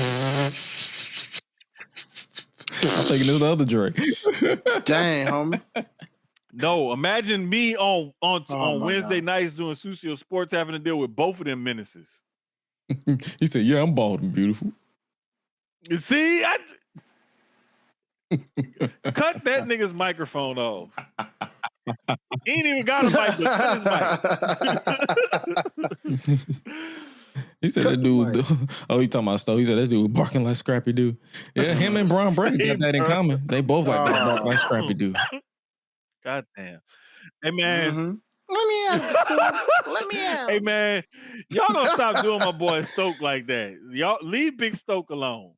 I'm thinking this other Dre. Dang, homie. No, imagine me on Wednesday nights doing Susio Sports having to deal with both of them menaces. He said, "Yeah, I'm bald and beautiful." You see, cut that nigga's microphone off. He ain't even got a mic, but cut his mic. He said that dude. He talking about Stowe. He said that dude barking like Scrappy Doo. Yeah, him and Braun Brady got that in common. They both bark like Scrappy Doo. God damn. Hey man. Mm-hmm. Let me out. Let me out. Hey man, y'all don't stop doing my boy Stoke like that. Y'all leave Big Stoke alone.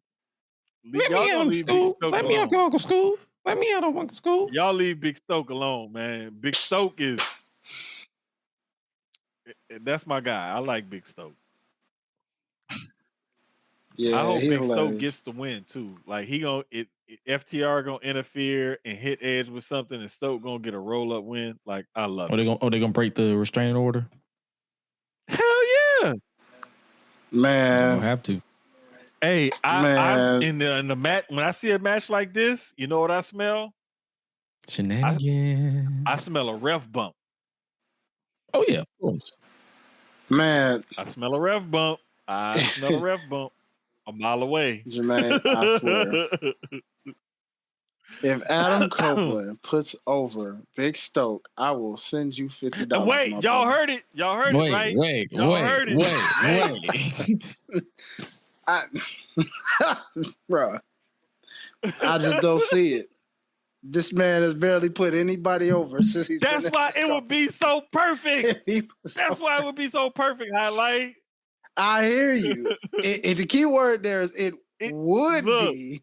Let me out, Uncle School. Let me out of Uncle School. Y'all leave Big Stoke alone, man. Big Stoke is that's my guy. I like Big Stoke. Yeah, I hope Big hilarious. Stoke gets the win too. Like FTR gonna interfere and hit Edge with something, and Stoke gonna get a roll up win. Like I love it. They gonna break the restraining order? Hell yeah, man. They gonna have to. Hey, I in the match when I see a match like this, you know what I smell? Shenanigans. I smell a ref bump. Oh yeah, of course. Man, I smell a ref bump. I smell a ref bump a mile away. Jermaine, I swear. If Adam Copeland puts over Big Stoke, I will send you $50. Wait, y'all heard it. Y'all heard it, right? Wait. Bro, I just don't see it. This man has barely put anybody over since he's That's why it would be so perfect. That's why it would be so perfect. Highlight. I hear you. The key word there is it would be.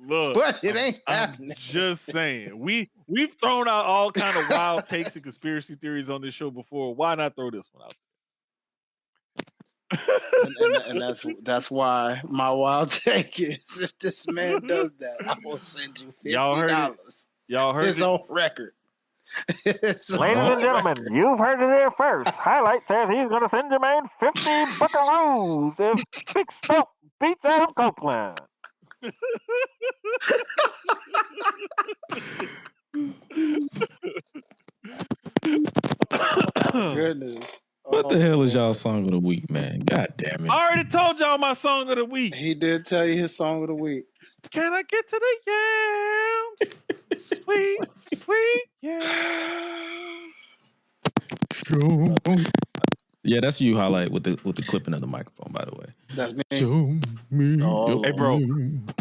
Look, but it ain't happening. I'm just saying. We've thrown out all kind of wild takes and conspiracy theories on this show before. Why not throw this one out? and that's why my wild take is if this man does that, I will send you $50. Y'all heard it's it? on record. Ladies and gentlemen, you've heard it here first. Highlight says he's going to send Jermaine 50 buckaroos if Big Stump beats Adam Copeland. Goodness. What the hell is y'all song of the week, man? God damn it. I already told y'all my song of the week. He did tell you his song of the week. Can I get to the yams? Sweet, sweet yams. Yeah, that's you highlight with the clipping of the microphone, by the way. That's me. Show me. Hey, bro.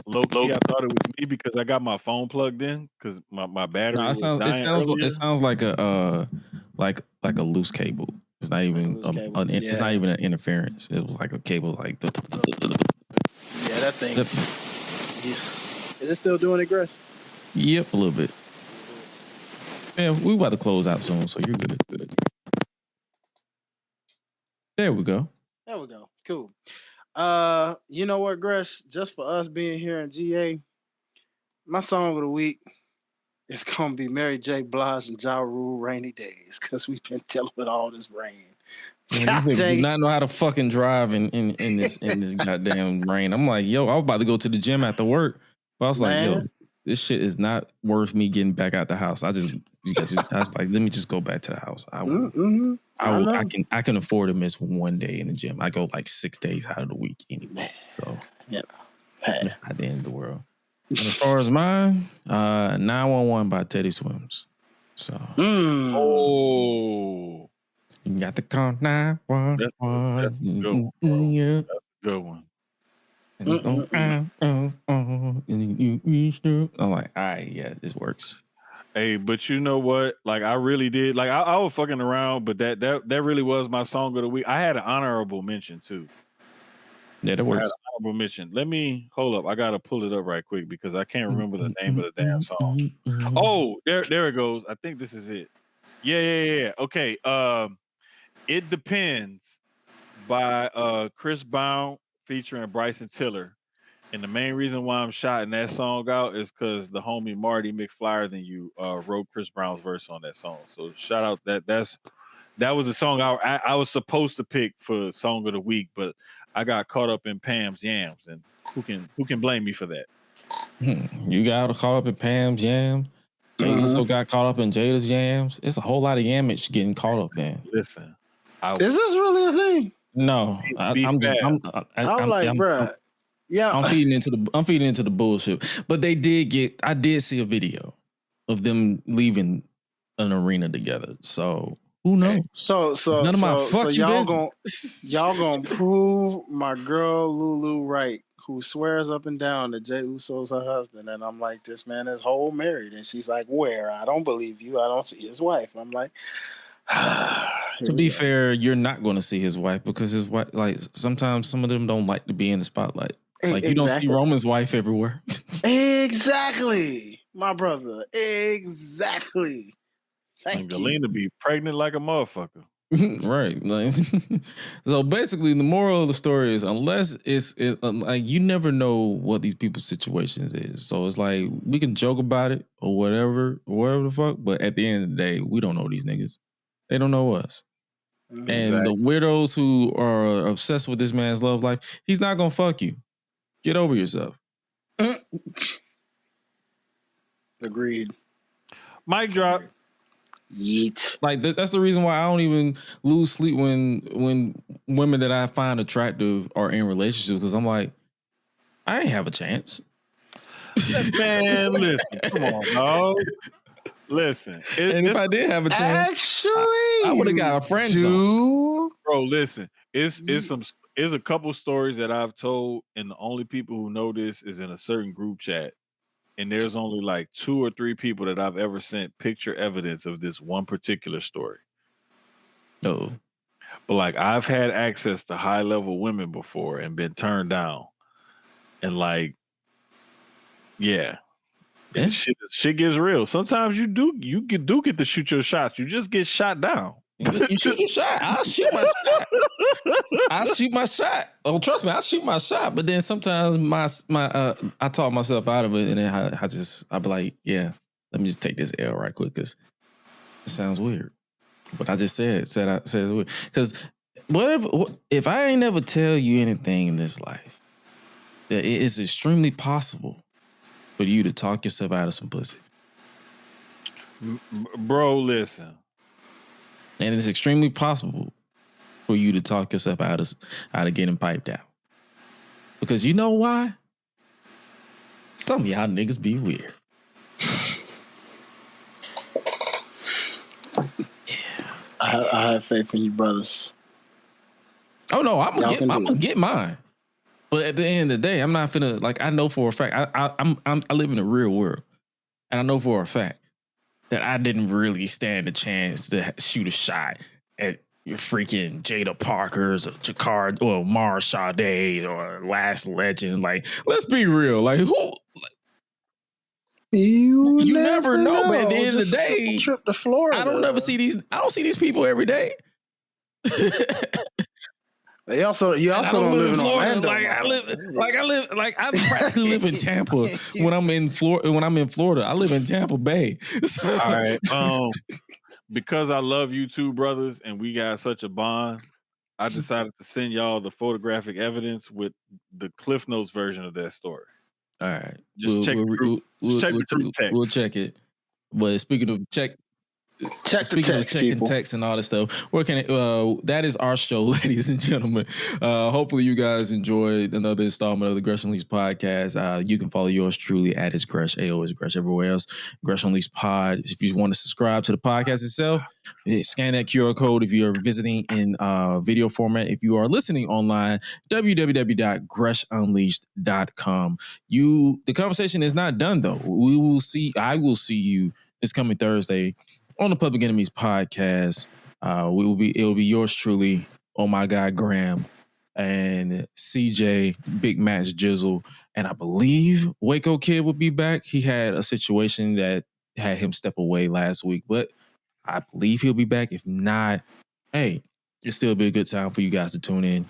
Low-key, I thought it was me because I got my phone plugged in because my battery was dying earlier. It sounds like a loose cable. It's not even it's not even an interference. It was like a cable like Yeah, that thing. Is it still doing it, Greg? Yep, a little bit. Yeah, we about to close out soon, so you're good. There we go. Cool. You know what, Gresh? Just for us being here in GA, my song of the week is gonna be Mary J. Blige and Ja Rule, Rainy Days, because we've been dealing with all this rain. Man, you do not know how to fucking drive in this goddamn rain. I'm like, yo, I was about to go to the gym after work, but I was like, yo, this shit is not worth me getting back out the house. I was like, let me just go back to the house. I can afford to miss one day in the gym. I go like 6 days out of the week anyway. So it's not the end of the world. And as far as mine, 911 by Teddy Swims. So you got the call 911. That's a good one. Yeah. That's a good one. I'm like, all right, yeah, this works. Hey, but you know what? Like, I really did. Like, I was fucking around, but that really was my song of the week. I had an honorable mention too. Yeah, that works. I had an honorable mention. Let me hold up. I gotta pull it up right quick because I can't remember the name of the damn song. Oh, there it goes. I think this is it. Yeah. Okay. It Depends by Chris Brown featuring Bryson Tiller. And the main reason why I'm shouting that song out is because the homie Marty McFlyer Than You wrote Chris Brown's verse on that song. So shout out that was a song I was supposed to pick for song of the week, but I got caught up in Pam's Yams, and who can blame me for that? You got caught up in Pam's Yams. Jay also got caught up in Jada's Yams. It's a whole lot of yamage getting caught up in. Listen, is this really a thing? No, I'm like, bro. Yeah, I'm feeding into the bullshit. But I did see a video of them leaving an arena together. So who knows? So none of my y'all gonna prove my girl Lulu right, who swears up and down that Jey Uso's her husband, and I'm like, this man is whole married, and she's like, where? I don't believe you. I don't see his wife. I'm like. To be fair, you're not going to see his wife because his wife, like, sometimes some of them don't like to be in the spotlight. Like, you don't see Roman's wife everywhere. Exactly, my brother. Exactly. Thank you. Galena be pregnant like a motherfucker. Right. Like, so basically, the moral of the story is, unless like, you never know what these people's situations is. So it's like, we can joke about it or whatever the fuck, but at the end of the day, we don't know these niggas. They don't know us. And the weirdos who are obsessed with this man's love life, he's not gonna fuck you. Get over yourself. Agreed. Mic drop. Yeet. Like that's the reason why I don't even lose sleep when women that I find attractive are in relationships, because I'm like, I ain't have a chance. Man, listen, come on, dog. Listen, and if I did have a chance, actually, I would have got a friend zone. Bro, listen, it's a couple stories that I've told, and the only people who know this is in a certain group chat. And there's only like 2 or 3 people that I've ever sent picture evidence of this one particular story. Oh. But like, I've had access to high level women before and been turned down. And like, yeah. Shit gets real. Sometimes you do get to shoot your shots. You just get shot down. You shoot your shot. I'll shoot my shot. I'll shoot my shot. Oh, trust me, I'll shoot my shot. But then sometimes I talk myself out of it, and then I'll be like, yeah, let me just take this L right quick because it sounds weird. But I just said it's weird because if I ain't never tell you anything in this life, that it is extremely possible for you to talk yourself out of some pussy. Bro, listen. And it's extremely possible for you to talk yourself out of getting piped out. Because you know why? Some of y'all niggas be weird. Yeah. I have faith in you, brothers. Oh no, I'm gonna get mine. But at the end of the day, I'm not finna, like, I know for a fact, I live in the real world. And I know for a fact that I didn't really stand a chance to shoot a shot at your freaking Jada Parkers or Jakar or Mars Sade or Last Legend. Like, let's be real. Like, who? You never know. But at the end of the day, trip to Florida. I don't see these people every day. You also don't live in Orlando. I practically live in Tampa when I'm in Florida. I live in Tampa Bay. So. All right. Because I love you two brothers and we got such a bond, I decided to send y'all the photographic evidence with the Cliff Notes version of that story. All right. Just check the text. We'll check it. But speaking of checking text and all this stuff, that is our show, ladies and gentlemen. Hopefully you guys enjoyed another installment of the Gresh Unleashed podcast. You can follow yours truly at It's Gresh, AO is Gresh everywhere else. Gresh Unleashed Pod. If you want to subscribe to the podcast itself, scan that QR code if you're visiting in video format. If you are listening online, www.greshunleashed.com. The conversation is not done though. I will see you this coming Thursday on the Public Enemies podcast. It will be yours truly, oh my God, Graham and CJ, Big Match Jizzle, and I believe Waco Kid will be back. He had a situation that had him step away last week, but I believe he'll be back. If not, hey, it'll still be a good time for you guys to tune in.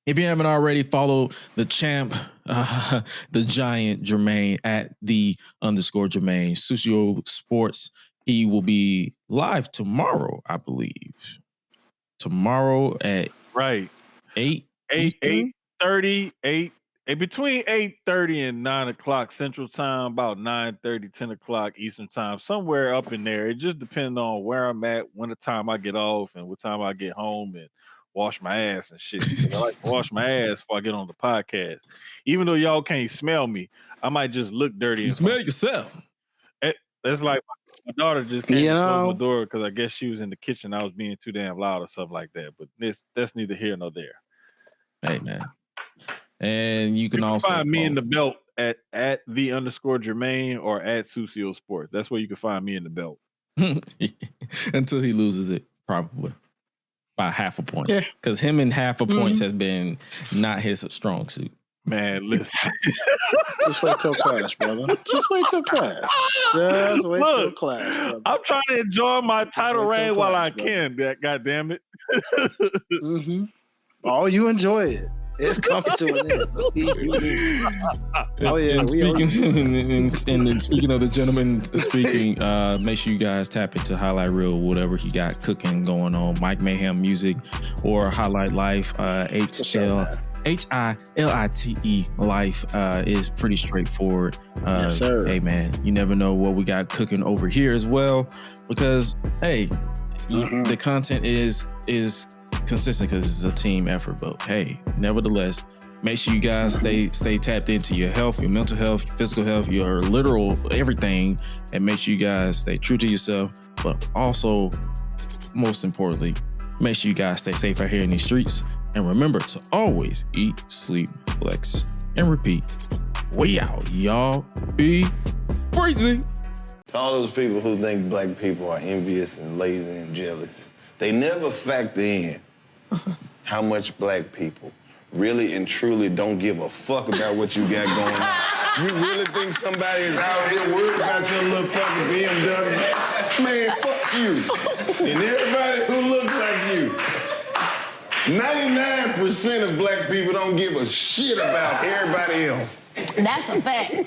If you haven't already, follow the champ, the giant Jermaine at @the_Jermaine, Sucio Sports. He will be live tomorrow, I believe. Tomorrow at 8:30, between 8:30 and 9 o'clock Central Time, about 9:30, 10 o'clock Eastern Time, somewhere up in there. It just depends on where I'm at, when the time I get off, and what time I get home and wash my ass and shit. I like to wash my ass before I get on the podcast. Even though y'all can't smell me, I might just look dirty. You smell yourself. That's like my daughter just came to close my door because I guess she was in the kitchen. I was being too damn loud or something like that. But that's neither here nor there. Hey, man. And you can also find me in the belt at @the_Jermaine or at Sucio Sports. That's where you can find me in the belt. Until he loses it, probably. By half a point. Yeah. Because him and half a points has been not his strong suit. Man, listen. Just wait till class, brother. Just wait till class. Till class, brother. I'm trying to enjoy my title reign while I can. God damn it. Mm-hmm. Oh, you enjoy it. It's coming to an end. Oh yeah. And speaking of the gentleman speaking, make sure you guys tap into Highlight Reel, whatever he got cooking going on. Mike Mayhem Music or Highlight Life. HILITE Life is pretty straightforward. Yes, sir. Hey man, you never know what we got cooking over here as well, because the content is consistent because it's a team effort. But hey, nevertheless, make sure you guys stay tapped into your health, your mental health, your physical health, your literal everything, and make sure you guys stay true to yourself. But also, most importantly, make sure you guys stay safe out here in these streets. And remember to always eat, sleep, flex, and repeat. We out, y'all. Be crazy. To all those people who think black people are envious and lazy and jealous, they never factor in how much black people really and truly don't give a fuck about what you got going on. You really think somebody is out here worried about your little fucking BMW? Man, fuck. you and everybody who looks like you. 99% of black people don't give a shit about everybody else. That's a fact.